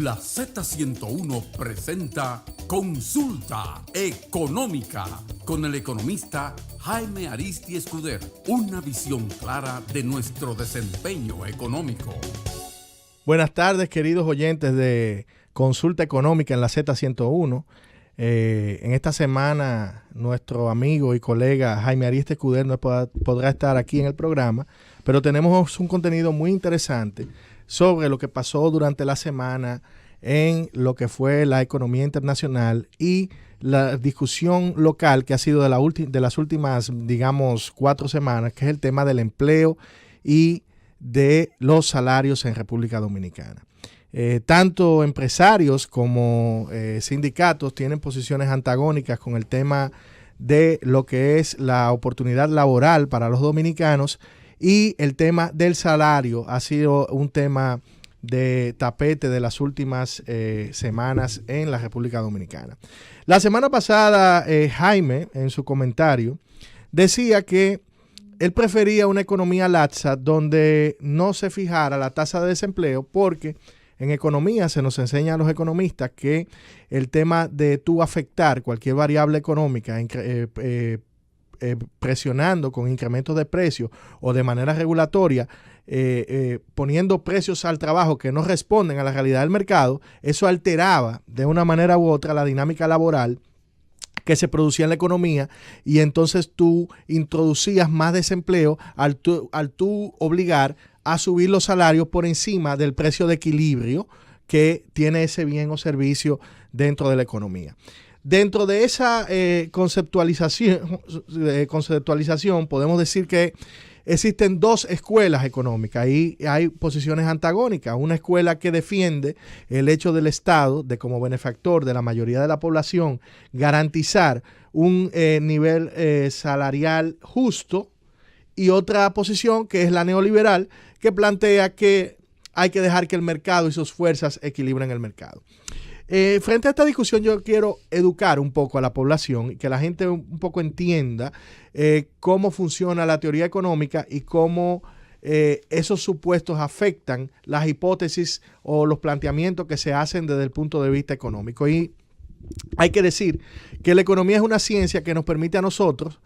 La Z101 presenta Consulta Económica con el economista Jaime Aristi Escuder. Una visión clara de nuestro desempeño económico. Buenas tardes, queridos oyentes de Consulta Económica en la Z101. En esta semana, nuestro amigo y colega Jaime Aristi Escuder no podrá estar aquí en el programa, pero tenemos un contenido muy interesante sobre lo que pasó durante la semana en lo que fue la economía internacional y la discusión local que ha sido de las últimas, digamos, 4 semanas, que es el tema del empleo y de los salarios en República Dominicana. Tanto empresarios como sindicatos tienen posiciones antagónicas con el tema de lo que es la oportunidad laboral para los dominicanos, y el tema del salario ha sido un tema de tapete de las últimas semanas en la República Dominicana. La semana pasada, Jaime, en su comentario, decía que él prefería una economía laxa donde no se fijara la tasa de desempleo, porque en economía se nos enseña a los economistas que el tema de tú afectar cualquier variable económica presionando con incrementos de precios o de manera regulatoria, poniendo precios al trabajo que no responden a la realidad del mercado, eso alteraba de una manera u otra la dinámica laboral que se producía en la economía, y entonces tú introducías más desempleo al tú obligar a subir los salarios por encima del precio de equilibrio que tiene ese bien o servicio dentro de la economía. Dentro de esa conceptualización podemos decir que existen dos escuelas económicas y hay posiciones antagónicas. Una escuela que defiende el hecho del Estado de, como benefactor de la mayoría de la población, garantizar un nivel salarial justo, y otra posición que es la neoliberal, que plantea que hay que dejar que el mercado y sus fuerzas equilibren el mercado. Frente a esta discusión, yo quiero educar un poco a la población y que la gente un poco entienda cómo funciona la teoría económica y cómo esos supuestos afectan las hipótesis o los planteamientos que se hacen desde el punto de vista económico. Y hay que decir que la economía es una ciencia que nos permite a nosotros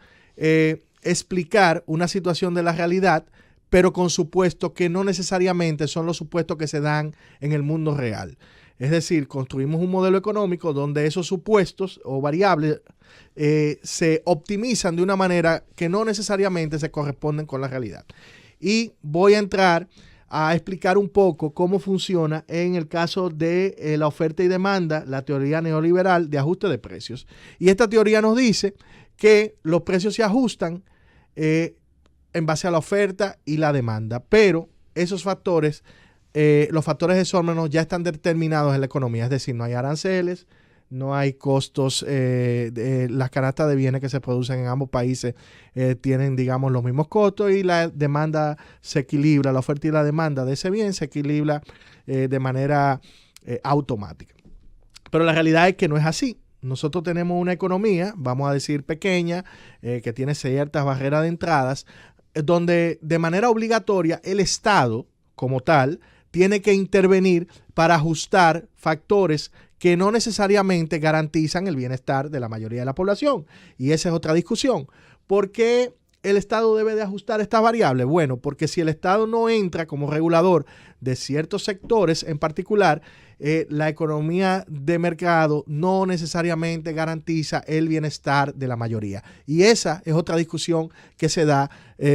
explicar una situación de la realidad, pero con supuestos que no necesariamente son los supuestos que se dan en el mundo real. Es decir, construimos un modelo económico donde esos supuestos o variables se optimizan de una manera que no necesariamente se corresponden con la realidad. Y voy a entrar a explicar un poco cómo funciona en el caso de la oferta y demanda, la teoría neoliberal de ajuste de precios. Y esta teoría nos dice que los precios se ajustan en base a la oferta y la demanda, pero esos factores, los factores exógenos ya están determinados en la economía, es decir, no hay aranceles, no hay costos, las canastas de bienes que se producen en ambos países tienen, digamos, los mismos costos, y la demanda se equilibra, la oferta y la demanda de ese bien se equilibra de manera automática. Pero la realidad es que no es así. Nosotros tenemos una economía, vamos a decir pequeña, que tiene ciertas barreras de entradas, donde de manera obligatoria el Estado, como tal, tiene que intervenir para ajustar factores que no necesariamente garantizan el bienestar de la mayoría de la población. Y esa es otra discusión. ¿Por qué el Estado debe de ajustar estas variables? Bueno, porque si el Estado no entra como regulador de ciertos sectores en particular, la economía de mercado no necesariamente garantiza el bienestar de la mayoría. Y esa es otra discusión que se da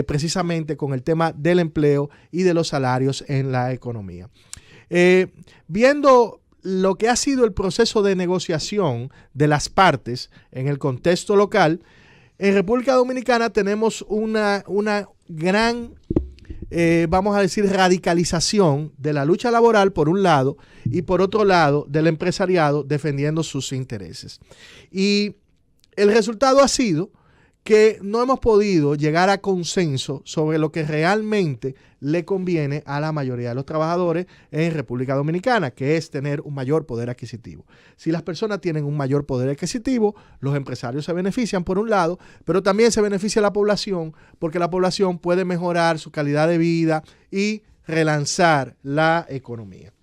precisamente con el tema del empleo y de los salarios en la economía. Viendo lo que ha sido el proceso de negociación de las partes en el contexto local, en República Dominicana tenemos una gran, vamos a decir, radicalización de la lucha laboral por un lado, y por otro lado del empresariado defendiendo sus intereses. Y el resultado ha sido que no hemos podido llegar a consenso sobre lo que realmente le conviene a la mayoría de los trabajadores en República Dominicana, que es tener un mayor poder adquisitivo. Si las personas tienen un mayor poder adquisitivo, los empresarios se benefician por un lado, pero también se beneficia la población, porque la población puede mejorar su calidad de vida y relanzar la economía.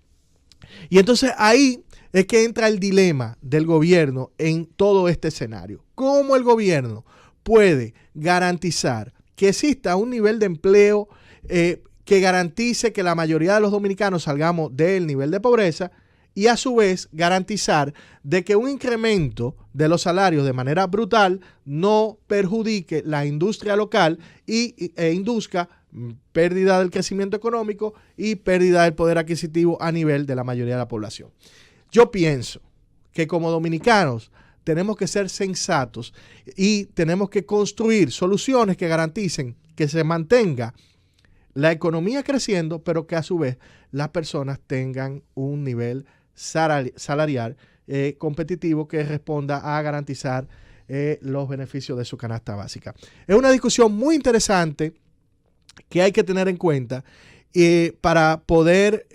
Y entonces ahí es que entra el dilema del gobierno en todo este escenario. ¿Cómo el gobierno puede garantizar que exista un nivel de empleo que garantice que la mayoría de los dominicanos salgamos del nivel de pobreza y a su vez garantizar de que un incremento de los salarios de manera brutal no perjudique la industria local e induzca pérdida del crecimiento económico y pérdida del poder adquisitivo a nivel de la mayoría de la población? Yo pienso que como dominicanos tenemos que ser sensatos y tenemos que construir soluciones que garanticen que se mantenga la economía creciendo, pero que a su vez las personas tengan un nivel salarial competitivo que responda a garantizar los beneficios de su canasta básica. Es una discusión muy interesante que hay que tener en cuenta para poder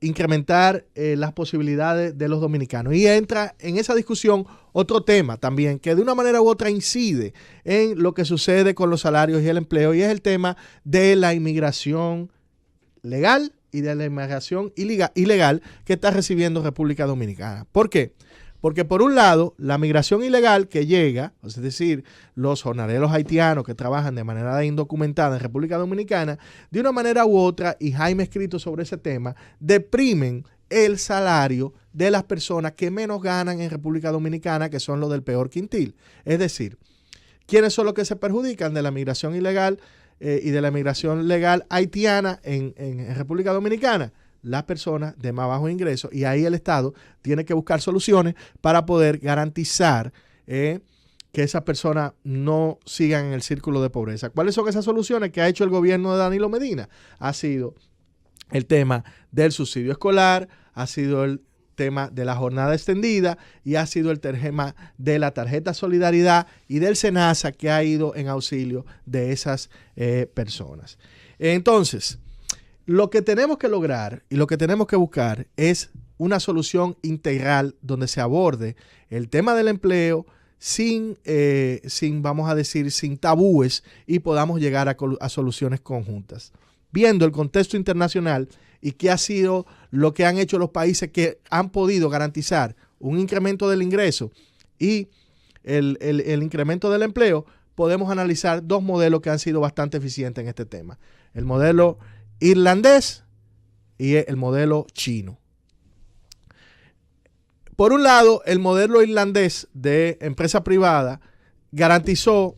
incrementar las posibilidades de los dominicanos. Y entra en esa discusión otro tema también que de una manera u otra incide en lo que sucede con los salarios y el empleo, y es el tema de la inmigración legal y de la inmigración ilegal que está recibiendo República Dominicana. ¿Por qué? Porque por un lado, la migración ilegal que llega, es decir, los jornaleros haitianos que trabajan de manera indocumentada en República Dominicana, de una manera u otra, y Jaime ha escrito sobre ese tema, deprimen el salario de las personas que menos ganan en República Dominicana, que son los del peor quintil. Es decir, ¿quiénes son los que se perjudican de la migración ilegal y de la migración legal haitiana en República Dominicana? Las personas de más bajo ingreso, y ahí el Estado tiene que buscar soluciones para poder garantizar que esas personas no sigan en el círculo de pobreza. ¿Cuáles son esas soluciones que ha hecho el gobierno de Danilo Medina? Ha sido el tema del subsidio escolar, ha sido el tema de la jornada extendida y ha sido el tema de la tarjeta Solidaridad y del SENASA, que ha ido en auxilio de esas personas. Entonces, lo que tenemos que lograr y lo que tenemos que buscar es una solución integral donde se aborde el tema del empleo sin vamos a decir, sin tabúes, y podamos llegar a soluciones conjuntas. Viendo el contexto internacional y qué ha sido lo que han hecho los países que han podido garantizar un incremento del ingreso y el incremento del empleo, podemos analizar dos modelos que han sido bastante eficientes en este tema. El modelo irlandés y el modelo chino. Por un lado, el modelo irlandés de empresa privada garantizó,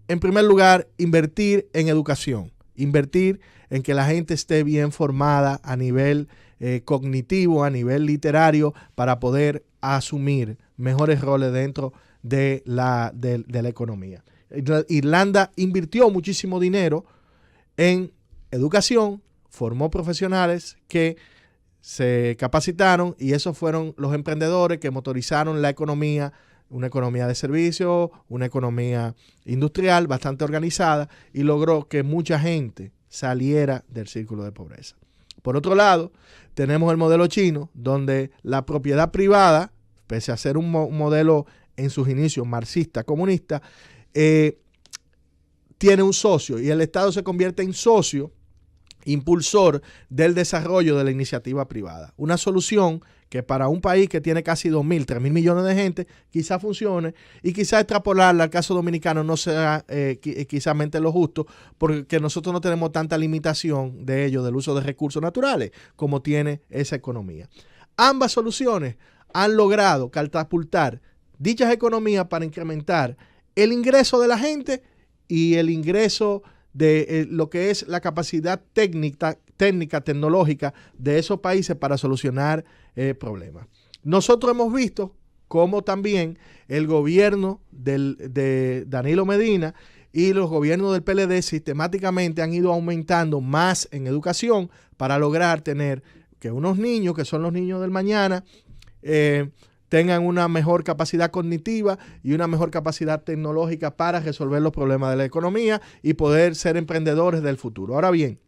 en primer lugar, invertir en educación, invertir en que la gente esté bien formada a nivel cognitivo, a nivel literario, para poder asumir mejores roles dentro de la economía. Irlanda invirtió muchísimo dinero en educación, formó profesionales que se capacitaron, y esos fueron los emprendedores que motorizaron la economía, una economía de servicios, una economía industrial bastante organizada, y logró que mucha gente saliera del círculo de pobreza. Por otro lado, tenemos el modelo chino, donde la propiedad privada, pese a ser un modelo en sus inicios marxista, comunista, tiene un socio, y el Estado se convierte en socio impulsor del desarrollo de la iniciativa privada. Una solución que para un país que tiene casi 2.000, 3.000 millones de gente, quizás funcione, y quizás extrapolarla al caso dominicano no sea quizás mente lo justo, porque nosotros no tenemos tanta limitación de ello, del uso de recursos naturales, como tiene esa economía. Ambas soluciones han logrado catapultar dichas economías para incrementar el ingreso de la gente y el ingreso de lo que es la capacidad técnica, tecnológica de esos países para solucionar problemas. Nosotros hemos visto cómo también el gobierno de Danilo Medina y los gobiernos del PLD sistemáticamente han ido aumentando más en educación para lograr tener que unos niños, que son los niños del mañana, tengan una mejor capacidad cognitiva y una mejor capacidad tecnológica para resolver los problemas de la economía y poder ser emprendedores del futuro. Ahora bien,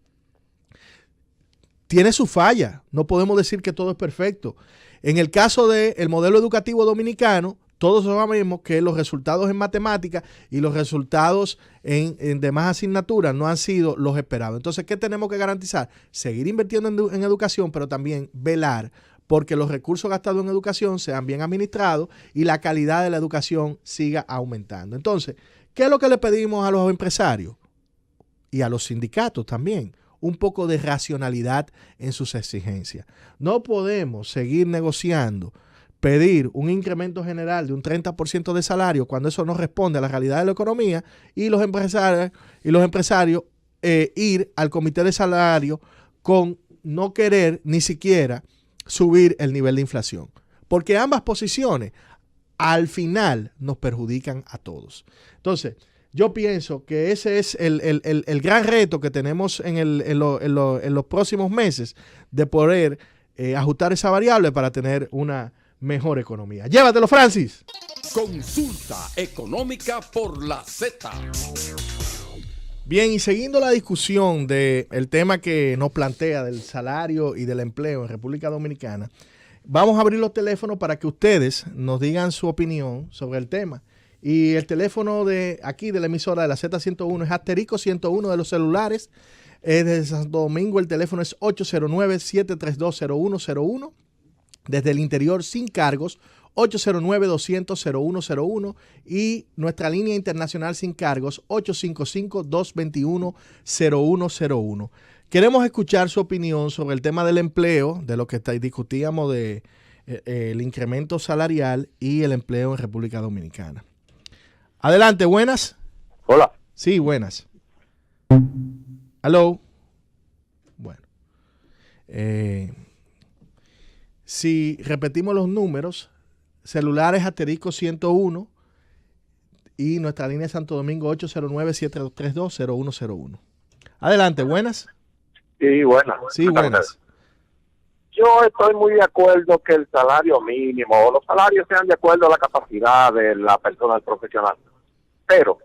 tiene su falla. No podemos decir que todo es perfecto. En el caso del modelo educativo dominicano, todos sabemos que los resultados en matemáticas y los resultados en demás asignaturas no han sido los esperados. Entonces, ¿qué tenemos que garantizar? Seguir invirtiendo en educación, pero también velar porque los recursos gastados en educación sean bien administrados y la calidad de la educación siga aumentando. Entonces, ¿qué es lo que le pedimos a los empresarios y a los sindicatos también? Un poco de racionalidad en sus exigencias. No podemos seguir negociando, pedir un incremento general de un 30% de salario cuando eso no responde a la realidad de la economía y los empresarios ir al comité de salario con no querer ni siquiera subir el nivel de inflación. Porque ambas posiciones al final nos perjudican a todos. Entonces, yo pienso que ese es el gran reto que tenemos en los próximos meses de poder ajustar esa variable para tener una mejor economía. Llévatelo, Francis. Consulta económica por la Z. Bien, y siguiendo la discusión del tema que nos plantea del salario y del empleo en República Dominicana, vamos a abrir los teléfonos para que ustedes nos digan su opinión sobre el tema. Y el teléfono de aquí de la emisora de la Z101 es asterisco 101 de los celulares. Desde Santo Domingo el teléfono es 809-732-0101. Desde el interior sin cargos, 809-200-0101 y nuestra línea internacional sin cargos, 855-221-0101. Queremos escuchar su opinión sobre el tema del empleo, de lo que discutíamos de el incremento salarial y el empleo en República Dominicana. Adelante, buenas. Hola. Sí, buenas. Hello. Bueno. Si repetimos los números, celulares asterisco 101 y nuestra línea de Santo Domingo 809-732-0101. Adelante, buenas. Sí, buenas. Sí, buenas. Yo estoy muy de acuerdo que el salario mínimo o los salarios sean de acuerdo a la capacidad de la persona, del profesional. Pero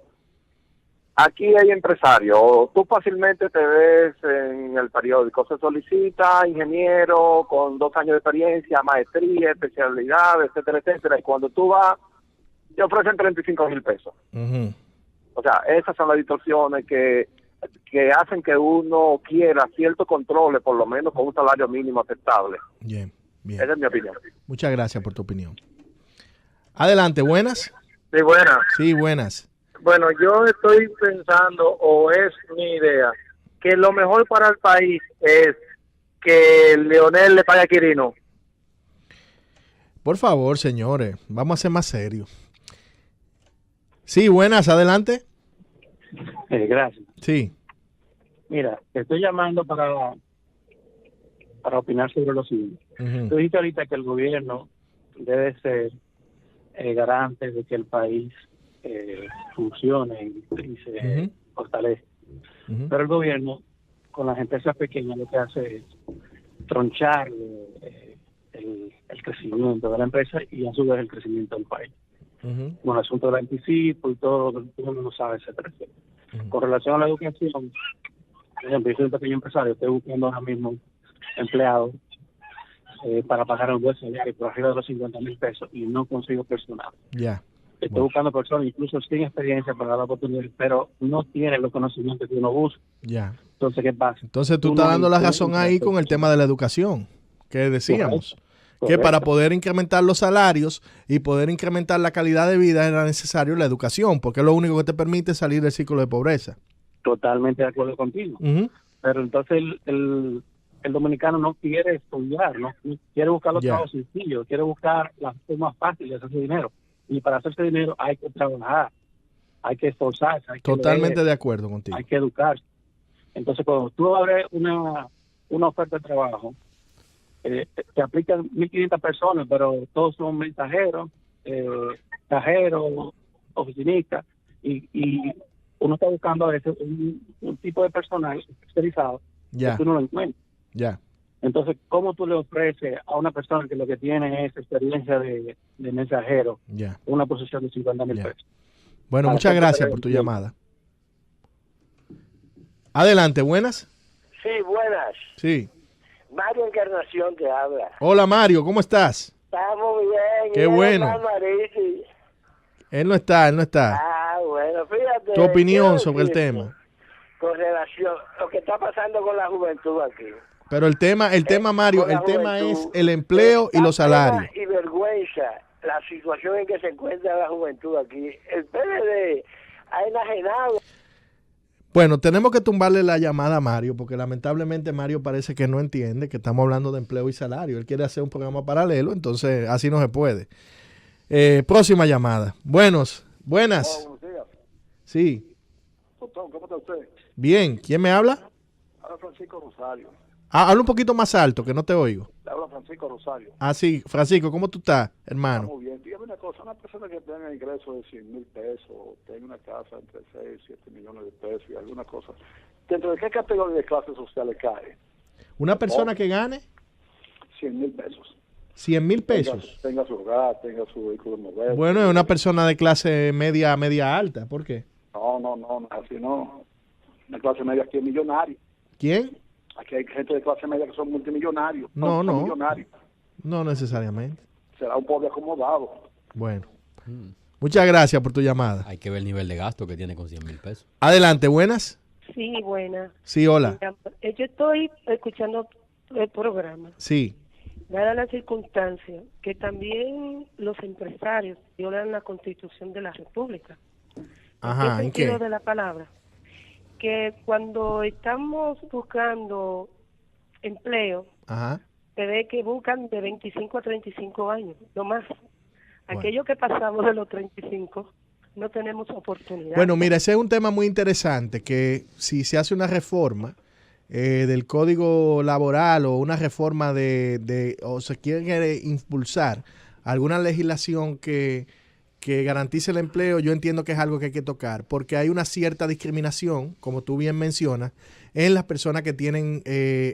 aquí hay empresarios, tú fácilmente te ves en el periódico, se solicita ingeniero con 2 años de experiencia, maestría, especialidad, etcétera, etcétera, y cuando tú vas, te ofrecen 35,000 pesos. Uh-huh. O sea, esas son las distorsiones que hacen que uno quiera ciertos controles, por lo menos con un salario mínimo aceptable. Bien, bien. Esa es mi opinión. Muchas gracias por tu opinión. Adelante, buenas. Sí, buenas. Sí, buenas. Bueno, yo estoy pensando, o es mi idea, que lo mejor para el país es que Leonel le pague a Quirino. Por favor, señores, vamos a ser más serios. Sí, buenas, adelante. Gracias. Sí. Mira, te estoy llamando para opinar sobre lo siguiente. Uh-huh. Tú dijiste ahorita que el gobierno debe ser garante de que el país funcione y se fortalece. Uh-huh. Pero el gobierno, con las empresas pequeñas, lo que hace es tronchar el crecimiento de la empresa y a su vez el crecimiento del país. Uh-huh. Con el asunto del anticipo y todo lo que uno no sabe, etcétera, etcétera. Uh-huh. Con relación a la educación, por ejemplo, yo soy un pequeño empresario, estoy buscando ahora mismo empleados para pagar un buen salario por arriba de los 50,000 pesos y no consigo personal. Ya. Yeah. Estoy buscando personas incluso sin experiencia para dar la oportunidad, pero no tienen los conocimientos que uno busca. Ya. Yeah. Entonces, ¿qué pasa? Entonces tú estás dando la razón ahí con el tema de la educación, que decíamos. Correcto. Que para poder incrementar los salarios y poder incrementar la calidad de vida era necesario la educación, porque es lo único que te permite salir del ciclo de pobreza. Totalmente de acuerdo contigo. Uh-huh. Pero entonces el dominicano no quiere estudiar, no quiere buscar los trabajos sencillos, quiere buscar la forma fácil de hacerse dinero. Y para hacerse dinero hay que trabajar, hay que esforzarse. Hay que totalmente leer, de acuerdo contigo. Hay que educarse. Entonces, cuando tú abres una oferta de trabajo, te aplican 1,500 personas, pero todos son mensajeros, cajeros, oficinistas, y uno está buscando a veces un tipo de personal especializado que tú no lo encuentras. Ya. Entonces, ¿cómo tú le ofreces a una persona que lo que tiene es experiencia de mensajero una posición de 50,000 pesos? Bueno, muchas gracias por tu llamada. Adelante, buenas. Sí, buenas. Sí. Mario Encarnación te habla. Hola, Mario, ¿cómo estás? Estamos bien. Qué bueno. Él no está. Ah, bueno, fíjate. Tu opinión sobre el tema. Con relación a lo que está pasando con la juventud aquí. Pero el tema, Mario, con la el tema es juventud. el empleo y los Da pena salarios. y vergüenza la situación en que se encuentra la juventud aquí. El PLD ha enajenado. Bueno, tenemos que tumbarle la llamada a Mario, porque lamentablemente Mario parece que no entiende que estamos hablando de empleo y salario. Él quiere hacer un programa paralelo, entonces así no se puede. Próxima llamada. Buenas. Buenos días. Sí. Doctor, ¿cómo está usted? Bien. ¿Quién me habla? Habla Francisco Rosario. Habla un poquito más alto, que no te oigo. Le habla Francisco Rosario. Sí. Francisco, ¿cómo tú estás, hermano? Muy bien. Dígame una cosa, una persona que tenga ingresos de 100,000 pesos, tenga una casa entre 6 y 7 millones de pesos y alguna cosa, ¿dentro de qué categoría de clase social le cae? Una persona que gane 100,000 pesos. 100,000 pesos. Tenga su hogar, tenga su vehículo mover. Bueno, es una persona de clase media alta. ¿Por qué? No, así no. La clase media aquí es millonaria. ¿Quién? Aquí hay gente de clase media que son multimillonarios. No. Son millonarios. No necesariamente. Será un pobre acomodado. Bueno. Muchas gracias por tu llamada. Hay que ver el nivel de gasto que tiene con 100,000 pesos. Adelante, buenas. Sí, buena. Sí, hola. Yo estoy escuchando el programa. Sí. Dada la circunstancia que también los empresarios violan la Constitución de la República. Ajá, ¿en sentido qué? de la palabra? Que cuando estamos buscando empleo, Ajá. se ve que buscan de 25 a 35 años, no más. Aquello que pasamos de los 35, no tenemos oportunidad. Bueno, mira, ese es un tema muy interesante, que si se hace una reforma del Código Laboral o una reforma o se quiere impulsar alguna legislación que garantice el empleo, yo entiendo que es algo que hay que tocar, porque hay una cierta discriminación, como tú bien mencionas, en las personas que tienen,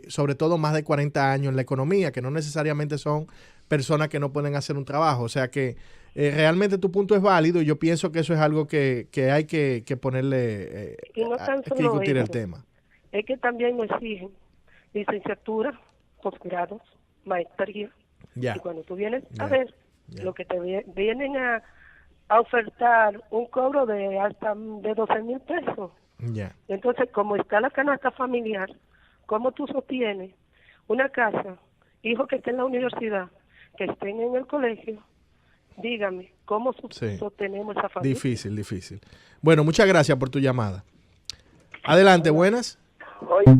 sobre todo, más de 40 años en la economía, que no necesariamente son personas que no pueden hacer un trabajo. O sea que realmente tu punto es válido y yo pienso que eso es algo que hay que ponerle, Y no tan que solo discutir el eso. tema. Es que también nos exigen licenciatura, posgrados, maestría. Ya. Y cuando tú vienes Ya. a ver, Ya. lo que te vienen a ofertar un cobro de hasta de 12,000 pesos. Ya. Entonces, como está la canasta familiar, ¿cómo tú sostienes una casa, hijos que estén en la universidad, que estén en el colegio? Dígame, ¿cómo Sí. sostenemos esa familia? Difícil. Bueno, muchas gracias por tu llamada. Adelante, buenas. Oye,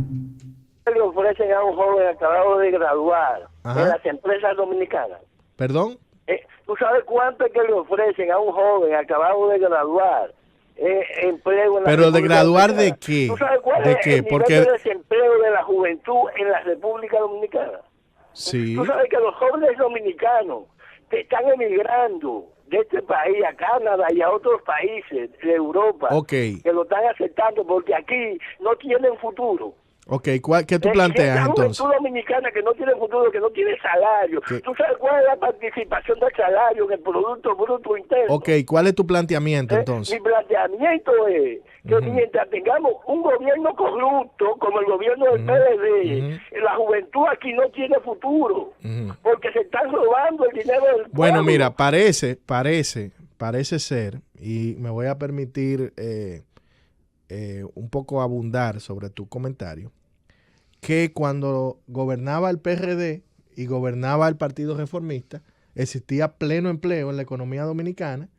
le ofrecen a un joven acabado de graduar Ajá. en las empresas dominicanas. ¿Perdón? ¿Tú sabes cuánto es que le ofrecen a un joven acabado de graduar empleo en la Pero de República graduar Dominicana? ¿de qué? ¿Tú sabes cuál ¿De es qué? el nivel Porque- de desempleo de la juventud en la República Dominicana? Sí. Tú sabes que los jóvenes dominicanos que están emigrando de este país a Canadá y a otros países de Europa, Ok. que lo están aceptando porque aquí no tienen futuro. Ok, ¿qué tú planteas La entonces? juventud dominicana que no tiene futuro, que no tiene salario. ¿Qué? ¿Tú sabes cuál es la participación del salario en el Producto Bruto Interno? Ok, ¿cuál es tu planteamiento entonces? Mi planteamiento es que Ujú. mientras tengamos un gobierno corrupto como el gobierno del PLD, la juventud aquí no tiene futuro, Ujú. porque se están robando el dinero del pueblo. Bueno, mira, parece ser, y me voy a permitir un poco abundar sobre tu comentario, que cuando gobernaba el PRD y gobernaba el Partido Reformista, existía pleno empleo en la economía dominicana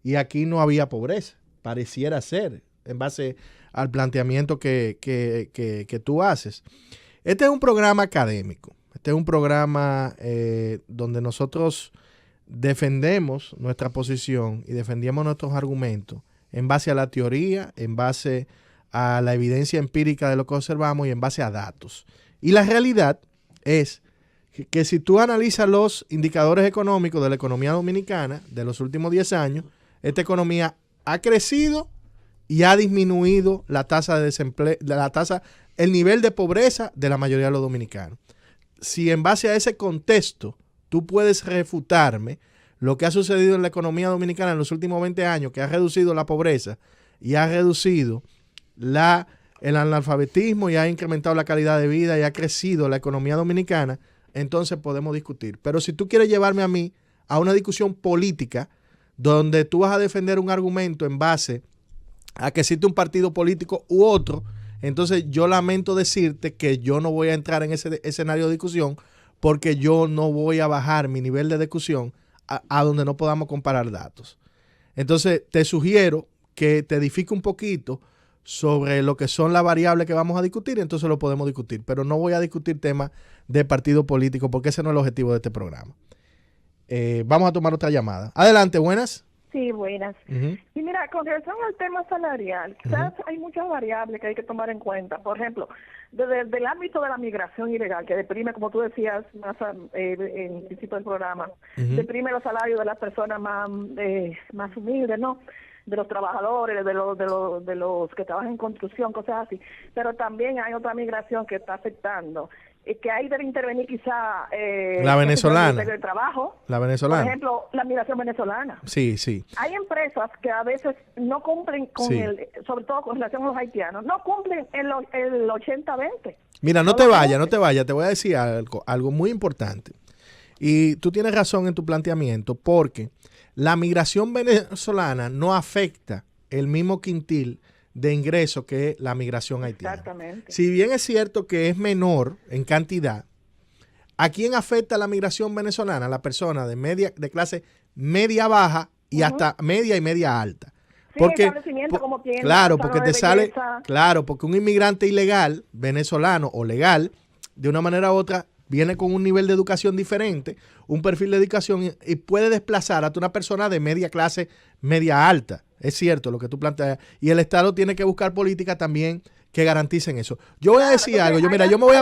y aquí no había pobreza, pareciera ser, en base al planteamiento que tú haces. Este es un programa académico, este es un programa donde nosotros defendemos nuestra posición y defendemos nuestros argumentos en base a la teoría, en base a la evidencia empírica de lo que observamos y en base a datos. Y la realidad es que si tú analizas los indicadores económicos de la economía dominicana de los últimos 10 años, esta economía ha crecido y ha disminuido la tasa de desempleo, el nivel de pobreza de la mayoría de los dominicanos. Si en base a ese contexto tú puedes refutarme lo que ha sucedido en la economía dominicana en los últimos 20 años, que ha reducido la pobreza y ha reducido el analfabetismo y ha incrementado la calidad de vida y ha crecido la economía dominicana, entonces podemos discutir. Pero si tú quieres llevarme a mí a una discusión política donde tú vas a defender un argumento en base a que existe un partido político u otro, Entonces yo lamento decirte que yo no voy a entrar en ese escenario de discusión porque yo no voy a bajar mi nivel de discusión a donde no podamos comparar datos. Entonces te sugiero que te edifique un poquito sobre lo que son las variables que vamos a discutir, entonces lo podemos discutir, pero no voy a discutir temas de partido político porque ese no es el objetivo de este programa. Vamos a tomar otra llamada. Adelante, buenas. Sí, buenas. Y mira, con relación al tema salarial, quizás hay muchas variables que hay que tomar en cuenta. Por ejemplo, desde el ámbito de la migración ilegal, que deprime, como tú decías más en el principio del programa, deprime los salarios de las personas más humildes, ¿no? De los trabajadores, de los que trabajan en construcción, cosas así. Pero también hay otra migración que está afectando, que ahí debe intervenir quizá la venezolana, el trabajo. La venezolana. Por ejemplo, la migración venezolana. Sí, sí. Hay empresas que a veces no cumplen con sobre todo con relación a los haitianos, no cumplen el 80-20. Mira, no te vayas, te voy a decir algo muy importante. Y tú tienes razón en tu planteamiento porque la migración venezolana no afecta el mismo quintil de ingresos que la migración haitiana. Exactamente. Si bien es cierto que es menor en cantidad, ¿a quién afecta la migración venezolana? La persona de clase media baja y hasta media y media alta. Sí, porque, establecimiento como tienda, claro, porque te sale, belleza. claro, porque un inmigrante ilegal, venezolano o legal, de una manera u otra, viene con un nivel de educación diferente, un perfil de educación y puede desplazar a una persona de media clase, media alta. Es cierto lo que tú planteas. Y el Estado tiene que buscar políticas también que garanticen eso. Yo voy a decir algo. Yo me voy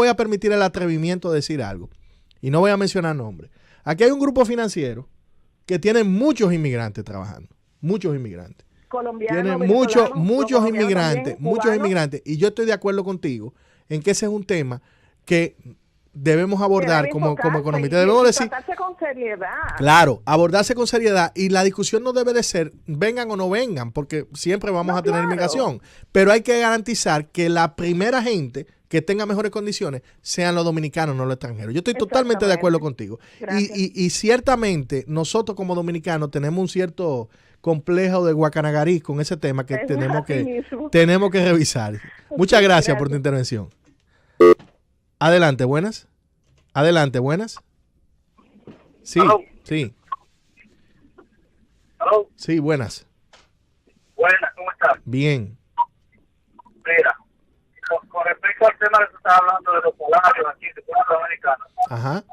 a permitir el atrevimiento de decir algo. Y no voy a mencionar nombres. Aquí hay un grupo financiero que tiene muchos inmigrantes trabajando. Muchos inmigrantes. Colombianos, tiene muchos inmigrantes. Y yo estoy de acuerdo contigo en que ese es un tema que debemos abordar como economista. Debemos decir, tratarse con seriedad. Claro, abordarse con seriedad y la discusión no debe de ser vengan o no vengan, porque siempre vamos a tener inmigración, pero hay que garantizar que la primera gente que tenga mejores condiciones sean los dominicanos, no los extranjeros. Yo estoy totalmente de acuerdo contigo. Y ciertamente nosotros como dominicanos tenemos un cierto complejo de guacanagarí con ese tema que tenemos que revisar. Muchas gracias por tu intervención. Adelante, buenas. Sí, Hello. sí. Hello. Sí, buenas. Buenas, ¿cómo estás? Bien. Mira, con respecto al tema que tú estás hablando de los salarios aquí de República Dominicana, Ajá.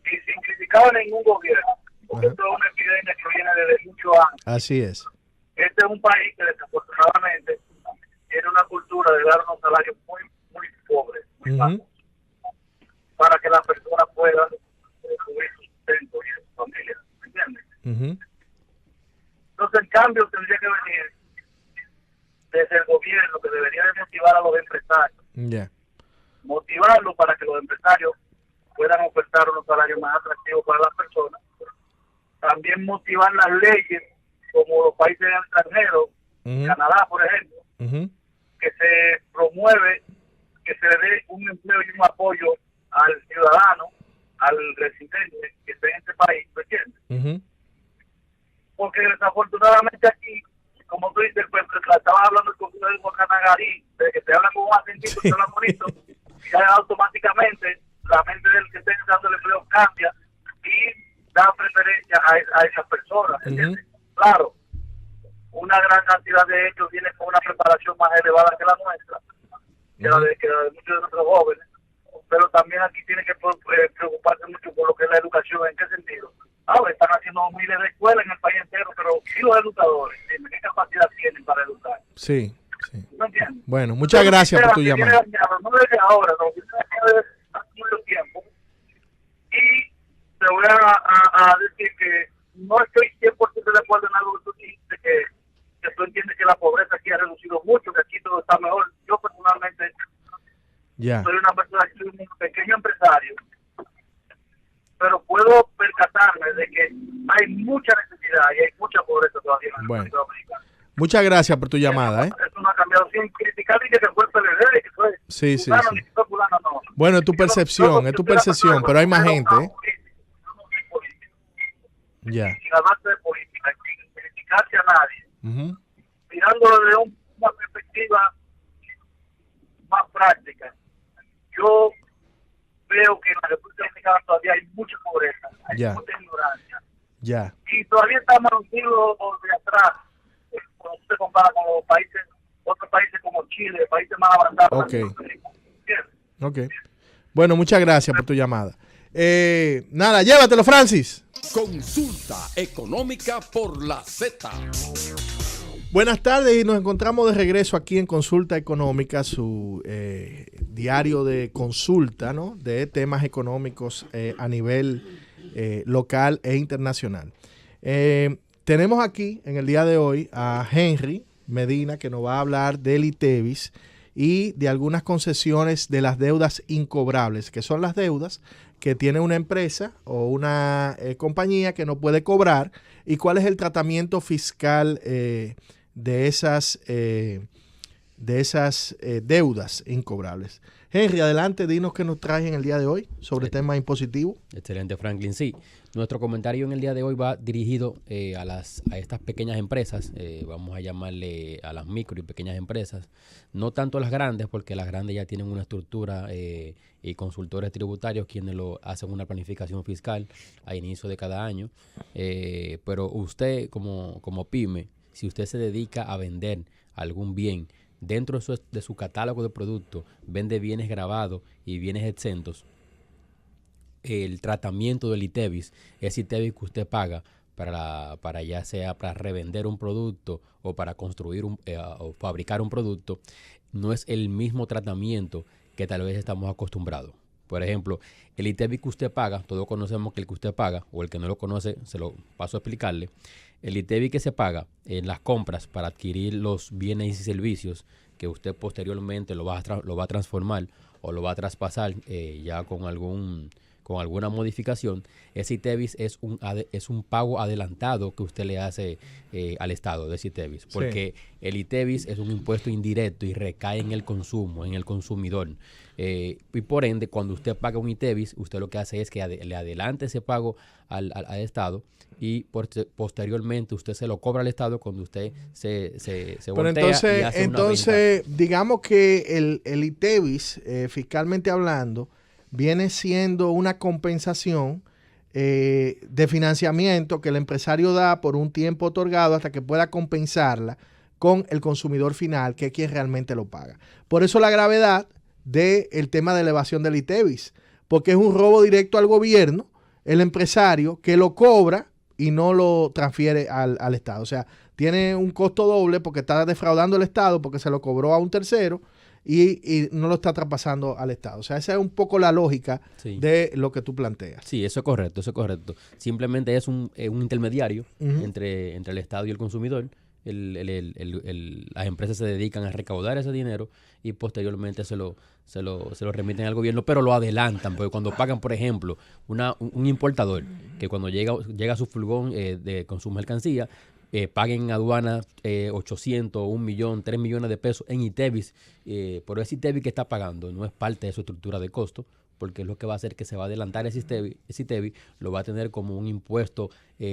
y sin criticar a ningún gobierno, porque esto es una epidemia que viene desde muchos años. Así es. Este es un país que desafortunadamente tiene una cultura de dar unos salarios muy pobres, muy bajos, para que las personas puedan cubrir su sustento y su familia, ¿me entiendes? Entonces el cambio tendría que venir desde el gobierno, que debería de motivar a los empresarios, motivarlos para que los empresarios puedan ofertar unos salarios más atractivos para las personas, también motivar las leyes como los países extranjeros, Canadá por ejemplo, que se promueve que se le dé un empleo y un apoyo al ciudadano, al residente que esté en este país, ¿me entiendes? Porque desafortunadamente aquí, como tú dices, pues estaba hablando con el Guacanagarí, de que te hablan con un acentito, te hablan bonito, y ya automáticamente la mente del que esté dando el empleo cambia y da preferencia a esas personas, ¿entiendes? Claro, una gran cantidad de ellos vienen con una preparación más elevada que la nuestra, que la de muchos de nuestros jóvenes, pero también aquí tiene que preocuparse mucho por lo que es la educación. ¿En qué sentido? Están haciendo miles de escuelas en el país entero, pero ¿y los educadores? ¿Qué capacidad tienen para educar? Sí. ¿No entiendes? Bueno, muchas gracias por tu llamada. No desde ahora, no, que desde hace mucho tiempo. Y te voy a decir que no estoy 100% de acuerdo en algo que tú dijiste, que tú entiendes que la pobreza aquí ha reducido mucho, que aquí todo está mejor. Yo personalmente soy una persona, soy un pequeño empresario, pero puedo percatarme de que hay mucha necesidad y hay mucha pobreza todavía en la República Dominicana. Muchas gracias por tu llamada. Eso no ha cambiado, sin criticar ni que fue el PLD, que fue fulano, ni que fue fulano, no. Bueno, es tu percepción, pero hay más gente. Sin hablarse de política, sin criticarse a nadie, mirándolo desde una perspectiva Hay mucha ignorancia. Ya. Y todavía estamos en un siglo de atrás, cuando se compara con los países, otros países como Chile, países más avanzados. Ok. Bueno, muchas gracias por tu llamada. Nada, llévatelo, Francis. Consulta económica por la Z. Buenas tardes y nos encontramos de regreso aquí en Consulta Económica, su diario de consulta, ¿no?, de temas económicos a nivel local e internacional. Tenemos aquí en el día de hoy a Henry Medina, que nos va a hablar del ITEVIS y de algunas concesiones de las deudas incobrables, que son las deudas que tiene una empresa o una compañía que no puede cobrar, y cuál es el tratamiento fiscal de esas deudas incobrables. Henry, adelante, dinos qué nos traes en el día de hoy sobre temas impositivos. Excelente, Franklin. Sí, nuestro comentario en el día de hoy va dirigido a estas pequeñas empresas, vamos a llamarle a las micro y pequeñas empresas, no tanto a las grandes, porque las grandes ya tienen una estructura y consultores tributarios quienes lo hacen una planificación fiscal a inicio de cada año, pero usted como pyme, si usted se dedica a vender algún bien dentro de su catálogo de productos, vende bienes grabados y bienes exentos, el tratamiento del ITEVIS, ese ITEVIS que usted paga para ya sea para revender un producto o para construir o fabricar un producto, no es el mismo tratamiento que tal vez estamos acostumbrados. Por ejemplo, el ITEVIS que usted paga, todos conocemos que el que usted paga, o el que no lo conoce, se lo paso a explicarle. El ITEVIS que se paga en las compras para adquirir los bienes y servicios que usted posteriormente lo va a transformar o lo va a traspasar ya con alguna modificación, ese ITEVIS es un pago adelantado que usted le hace al Estado de ese ITEVIS, porque el ITEVIS es un impuesto indirecto y recae en el consumo, en el consumidor. Y por ende, cuando usted paga un ITEVIS, usted lo que hace es que le adelante ese pago al Estado, y posteriormente usted se lo cobra al Estado cuando usted se voltea y hace entonces digamos que el ITEVIS, fiscalmente hablando, viene siendo una compensación de financiamiento que el empresario da por un tiempo otorgado hasta que pueda compensarla con el consumidor final, que es quien realmente lo paga. Por eso la gravedad del tema de elevación del ITEVIS, porque es un robo directo al gobierno, el empresario que lo cobra y no lo transfiere al Estado. O sea, tiene un costo doble porque está defraudando al Estado porque se lo cobró a un tercero y no lo está traspasando al Estado. O sea, esa es un poco la lógica de lo que tú planteas. Sí, eso es correcto, Simplemente es un intermediario entre el Estado y el consumidor. Las empresas se dedican a recaudar ese dinero y posteriormente se lo remiten al gobierno, pero lo adelantan, porque cuando pagan, por ejemplo, un importador que cuando llega a su furgón con su mercancía, paguen en aduana 800, 1 millón, 3 millones de pesos en ITEVIS, pero ese ITEVIS que está pagando no es parte de su estructura de costo, porque es lo que va a hacer que se va a adelantar ese ITEVIS, lo va a tener como un impuesto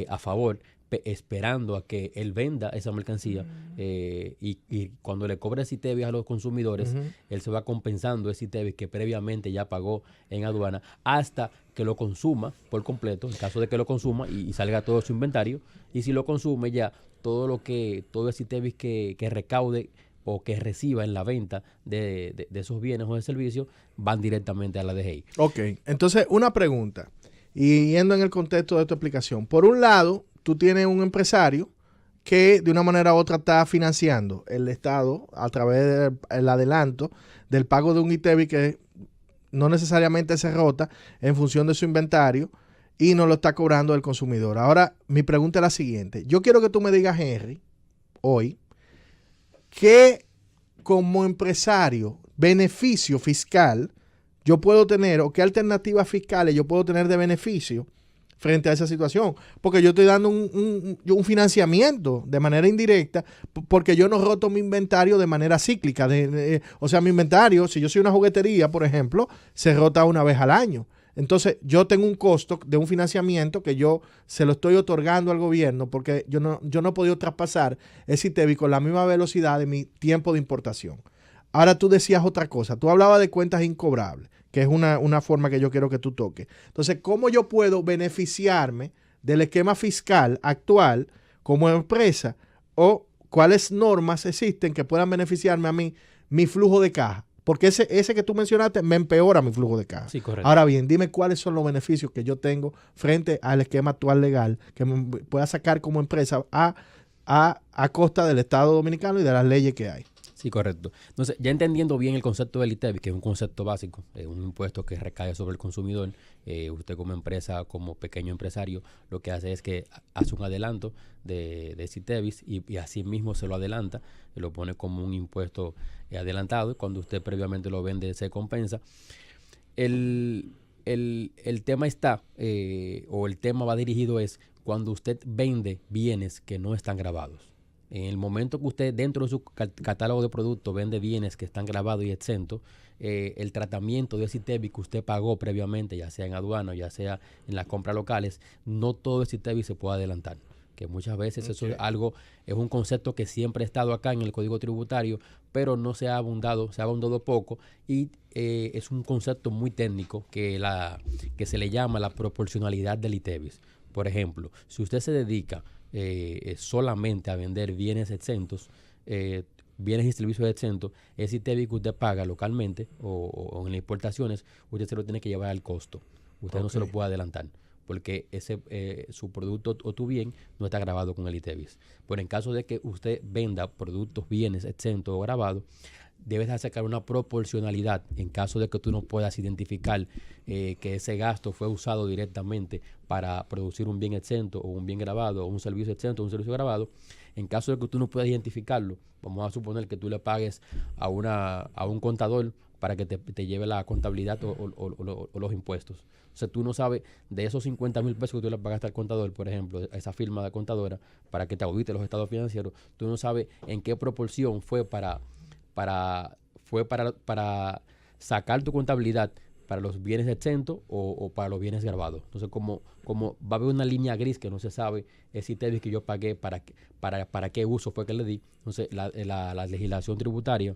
a favor, esperando a que él venda esa mercancía, y cuando le cobra ese ITEVIS a los consumidores, él se va compensando ese ITEVIS que previamente ya pagó en aduana hasta que lo consuma por completo, en caso de que lo consuma y salga todo su inventario, y si lo consume ya todo ese ITEVIS que recaude o que reciba en la venta de esos bienes o de servicios van directamente a la DGI. Ok, entonces una pregunta, y yendo en el contexto de tu explicación. Por un lado, tú tienes un empresario que de una manera u otra está financiando el Estado a través del adelanto del pago de un ITEVIS que no necesariamente se rota en función de su inventario y no lo está cobrando el consumidor. Ahora, mi pregunta es la siguiente. Yo quiero que tú me digas, Henry, hoy, ¿qué como empresario beneficio fiscal yo puedo tener o qué alternativas fiscales yo puedo tener de beneficio frente a esa situación? Porque yo estoy dando un financiamiento de manera indirecta porque yo no roto mi inventario de manera cíclica. O sea, mi inventario, si yo soy una juguetería, por ejemplo, se rota una vez al año. Entonces, yo tengo un costo de un financiamiento que yo se lo estoy otorgando al gobierno porque yo no he podido traspasar ese ITEVIS con la misma velocidad de mi tiempo de importación. Ahora tú decías otra cosa. Tú hablabas de cuentas incobrables. que es una forma que yo quiero que tú toques. Entonces, ¿cómo yo puedo beneficiarme del esquema fiscal actual como empresa o cuáles normas existen que puedan beneficiarme a mí mi flujo de caja? Porque ese que tú mencionaste me empeora mi flujo de caja. Sí, correcto. Ahora bien, dime cuáles son los beneficios que yo tengo frente al esquema actual legal que me pueda sacar como empresa a costa del Estado Dominicano y de las leyes que hay. Sí, correcto. Entonces, ya entendiendo bien el concepto del ITEVIS, que es un concepto básico, un impuesto que recae sobre el consumidor, usted como empresa, como pequeño empresario, lo que hace es que hace un adelanto de ese ITEVIS y así mismo se lo adelanta, lo pone como un impuesto adelantado y cuando usted previamente lo vende se compensa. El tema está, o el tema va dirigido es cuando usted vende bienes que no están grabados. En el momento que usted dentro de su catálogo de productos vende bienes que están grabados y exentos, el tratamiento de ese ITEVIS que usted pagó previamente, ya sea en aduana o ya sea en las compras locales, no todo ese ITEVIS se puede adelantar. Que muchas veces eso es un concepto que siempre ha estado acá en el Código Tributario, pero no se ha abundado poco y es un concepto muy técnico que se le llama la proporcionalidad del ITEVIS. Por ejemplo, si usted se dedica solamente a vender bienes exentos, bienes y servicios exentos, ese ITEVIS que usted paga localmente o en las importaciones, usted se lo tiene que llevar al costo. Usted no se lo puede adelantar porque su producto o tu bien no está grabado con el ITEVIS. Pero en caso de que usted venda productos, bienes exentos o grabados, debes de sacar una proporcionalidad en caso de que tú no puedas identificar que ese gasto fue usado directamente para producir un bien exento o un bien grabado o un servicio exento o un servicio grabado. En caso de que tú no puedas identificarlo, vamos a suponer que tú le pagues a un contador para que te lleve la contabilidad o los impuestos. O sea, tú no sabes de esos 50,000 pesos que tú le pagaste al contador, por ejemplo, a esa firma de contadora, para que te audite los estados financieros, tú no sabes en qué proporción fue para sacar tu contabilidad para los bienes exentos o para los bienes grabados. Entonces, como va a haber una línea gris que no se sabe ese ITEVIS que yo pagué, para qué uso fue que le di, entonces la legislación tributaria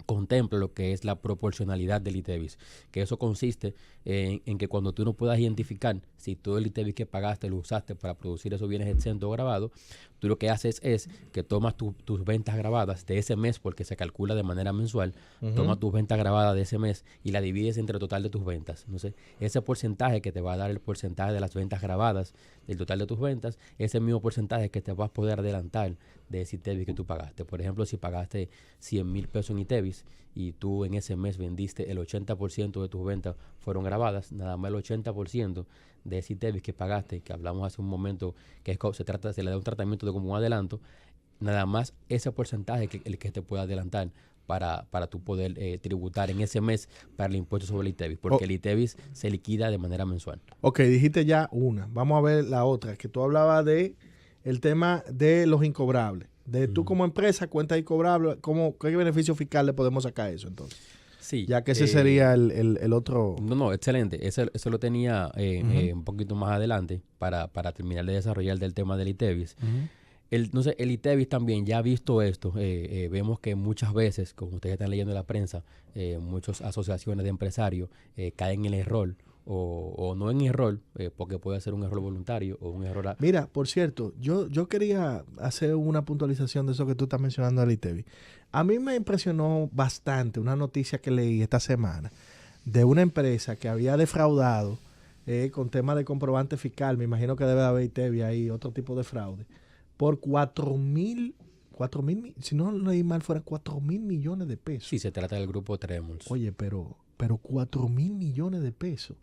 contempla lo que es la proporcionalidad del ITEVIS, que eso consiste en que cuando tú no puedas identificar si todo el ITEVIS que pagaste lo usaste para producir esos bienes exentos o grabados, tú lo que haces es que tomas tus ventas grabadas de ese mes, porque se calcula de manera mensual, tomas tus ventas grabadas de ese mes y la divides entre el total de tus ventas. Entonces, ese porcentaje que te va a dar el porcentaje de las ventas grabadas del total de tus ventas, ese mismo porcentaje que te vas a poder adelantar de ese ITEVIS que tú pagaste. Por ejemplo, si pagaste 100,000 pesos en ITEVIS y tú en ese mes vendiste el 80% de tus ventas fueron grabadas, nada más el 80% de ese ITEVIS que pagaste, que hablamos hace un momento, que se le da un tratamiento de como un adelanto, nada más ese porcentaje el que te puede adelantar para tu poder tributar en ese mes para el impuesto sobre el ITEVIS, porque el ITEVIS se liquida de manera mensual. Ok, dijiste ya una. Vamos a ver la otra, que tú hablabas de el tema de los incobrables. De tú como empresa, cuentas incobrables, ¿qué beneficio fiscal le podemos sacar a eso entonces? Sí. Ya que ese sería el otro... No, excelente. Eso lo tenía un poquito más adelante para terminar de desarrollar del tema del ITEVIS. Entonces, el ITEVIS también, ya visto esto, vemos que muchas veces, como ustedes están leyendo en la prensa, muchas asociaciones de empresarios caen en el error o no en error, porque puede ser un error voluntario o un error... Mira, por cierto, yo quería hacer una puntualización de eso que tú estás mencionando del ITEVIS. A mí me impresionó bastante una noticia que leí esta semana de una empresa que había defraudado con temas de comprobante fiscal. Me imagino que debe haber ITEVIS ahí, otro tipo de fraude, por 4,000, si no leí mal, fueran 4,000 millones de pesos. Sí, se trata del grupo Tremors. Oye, pero 4,000 millones de pesos.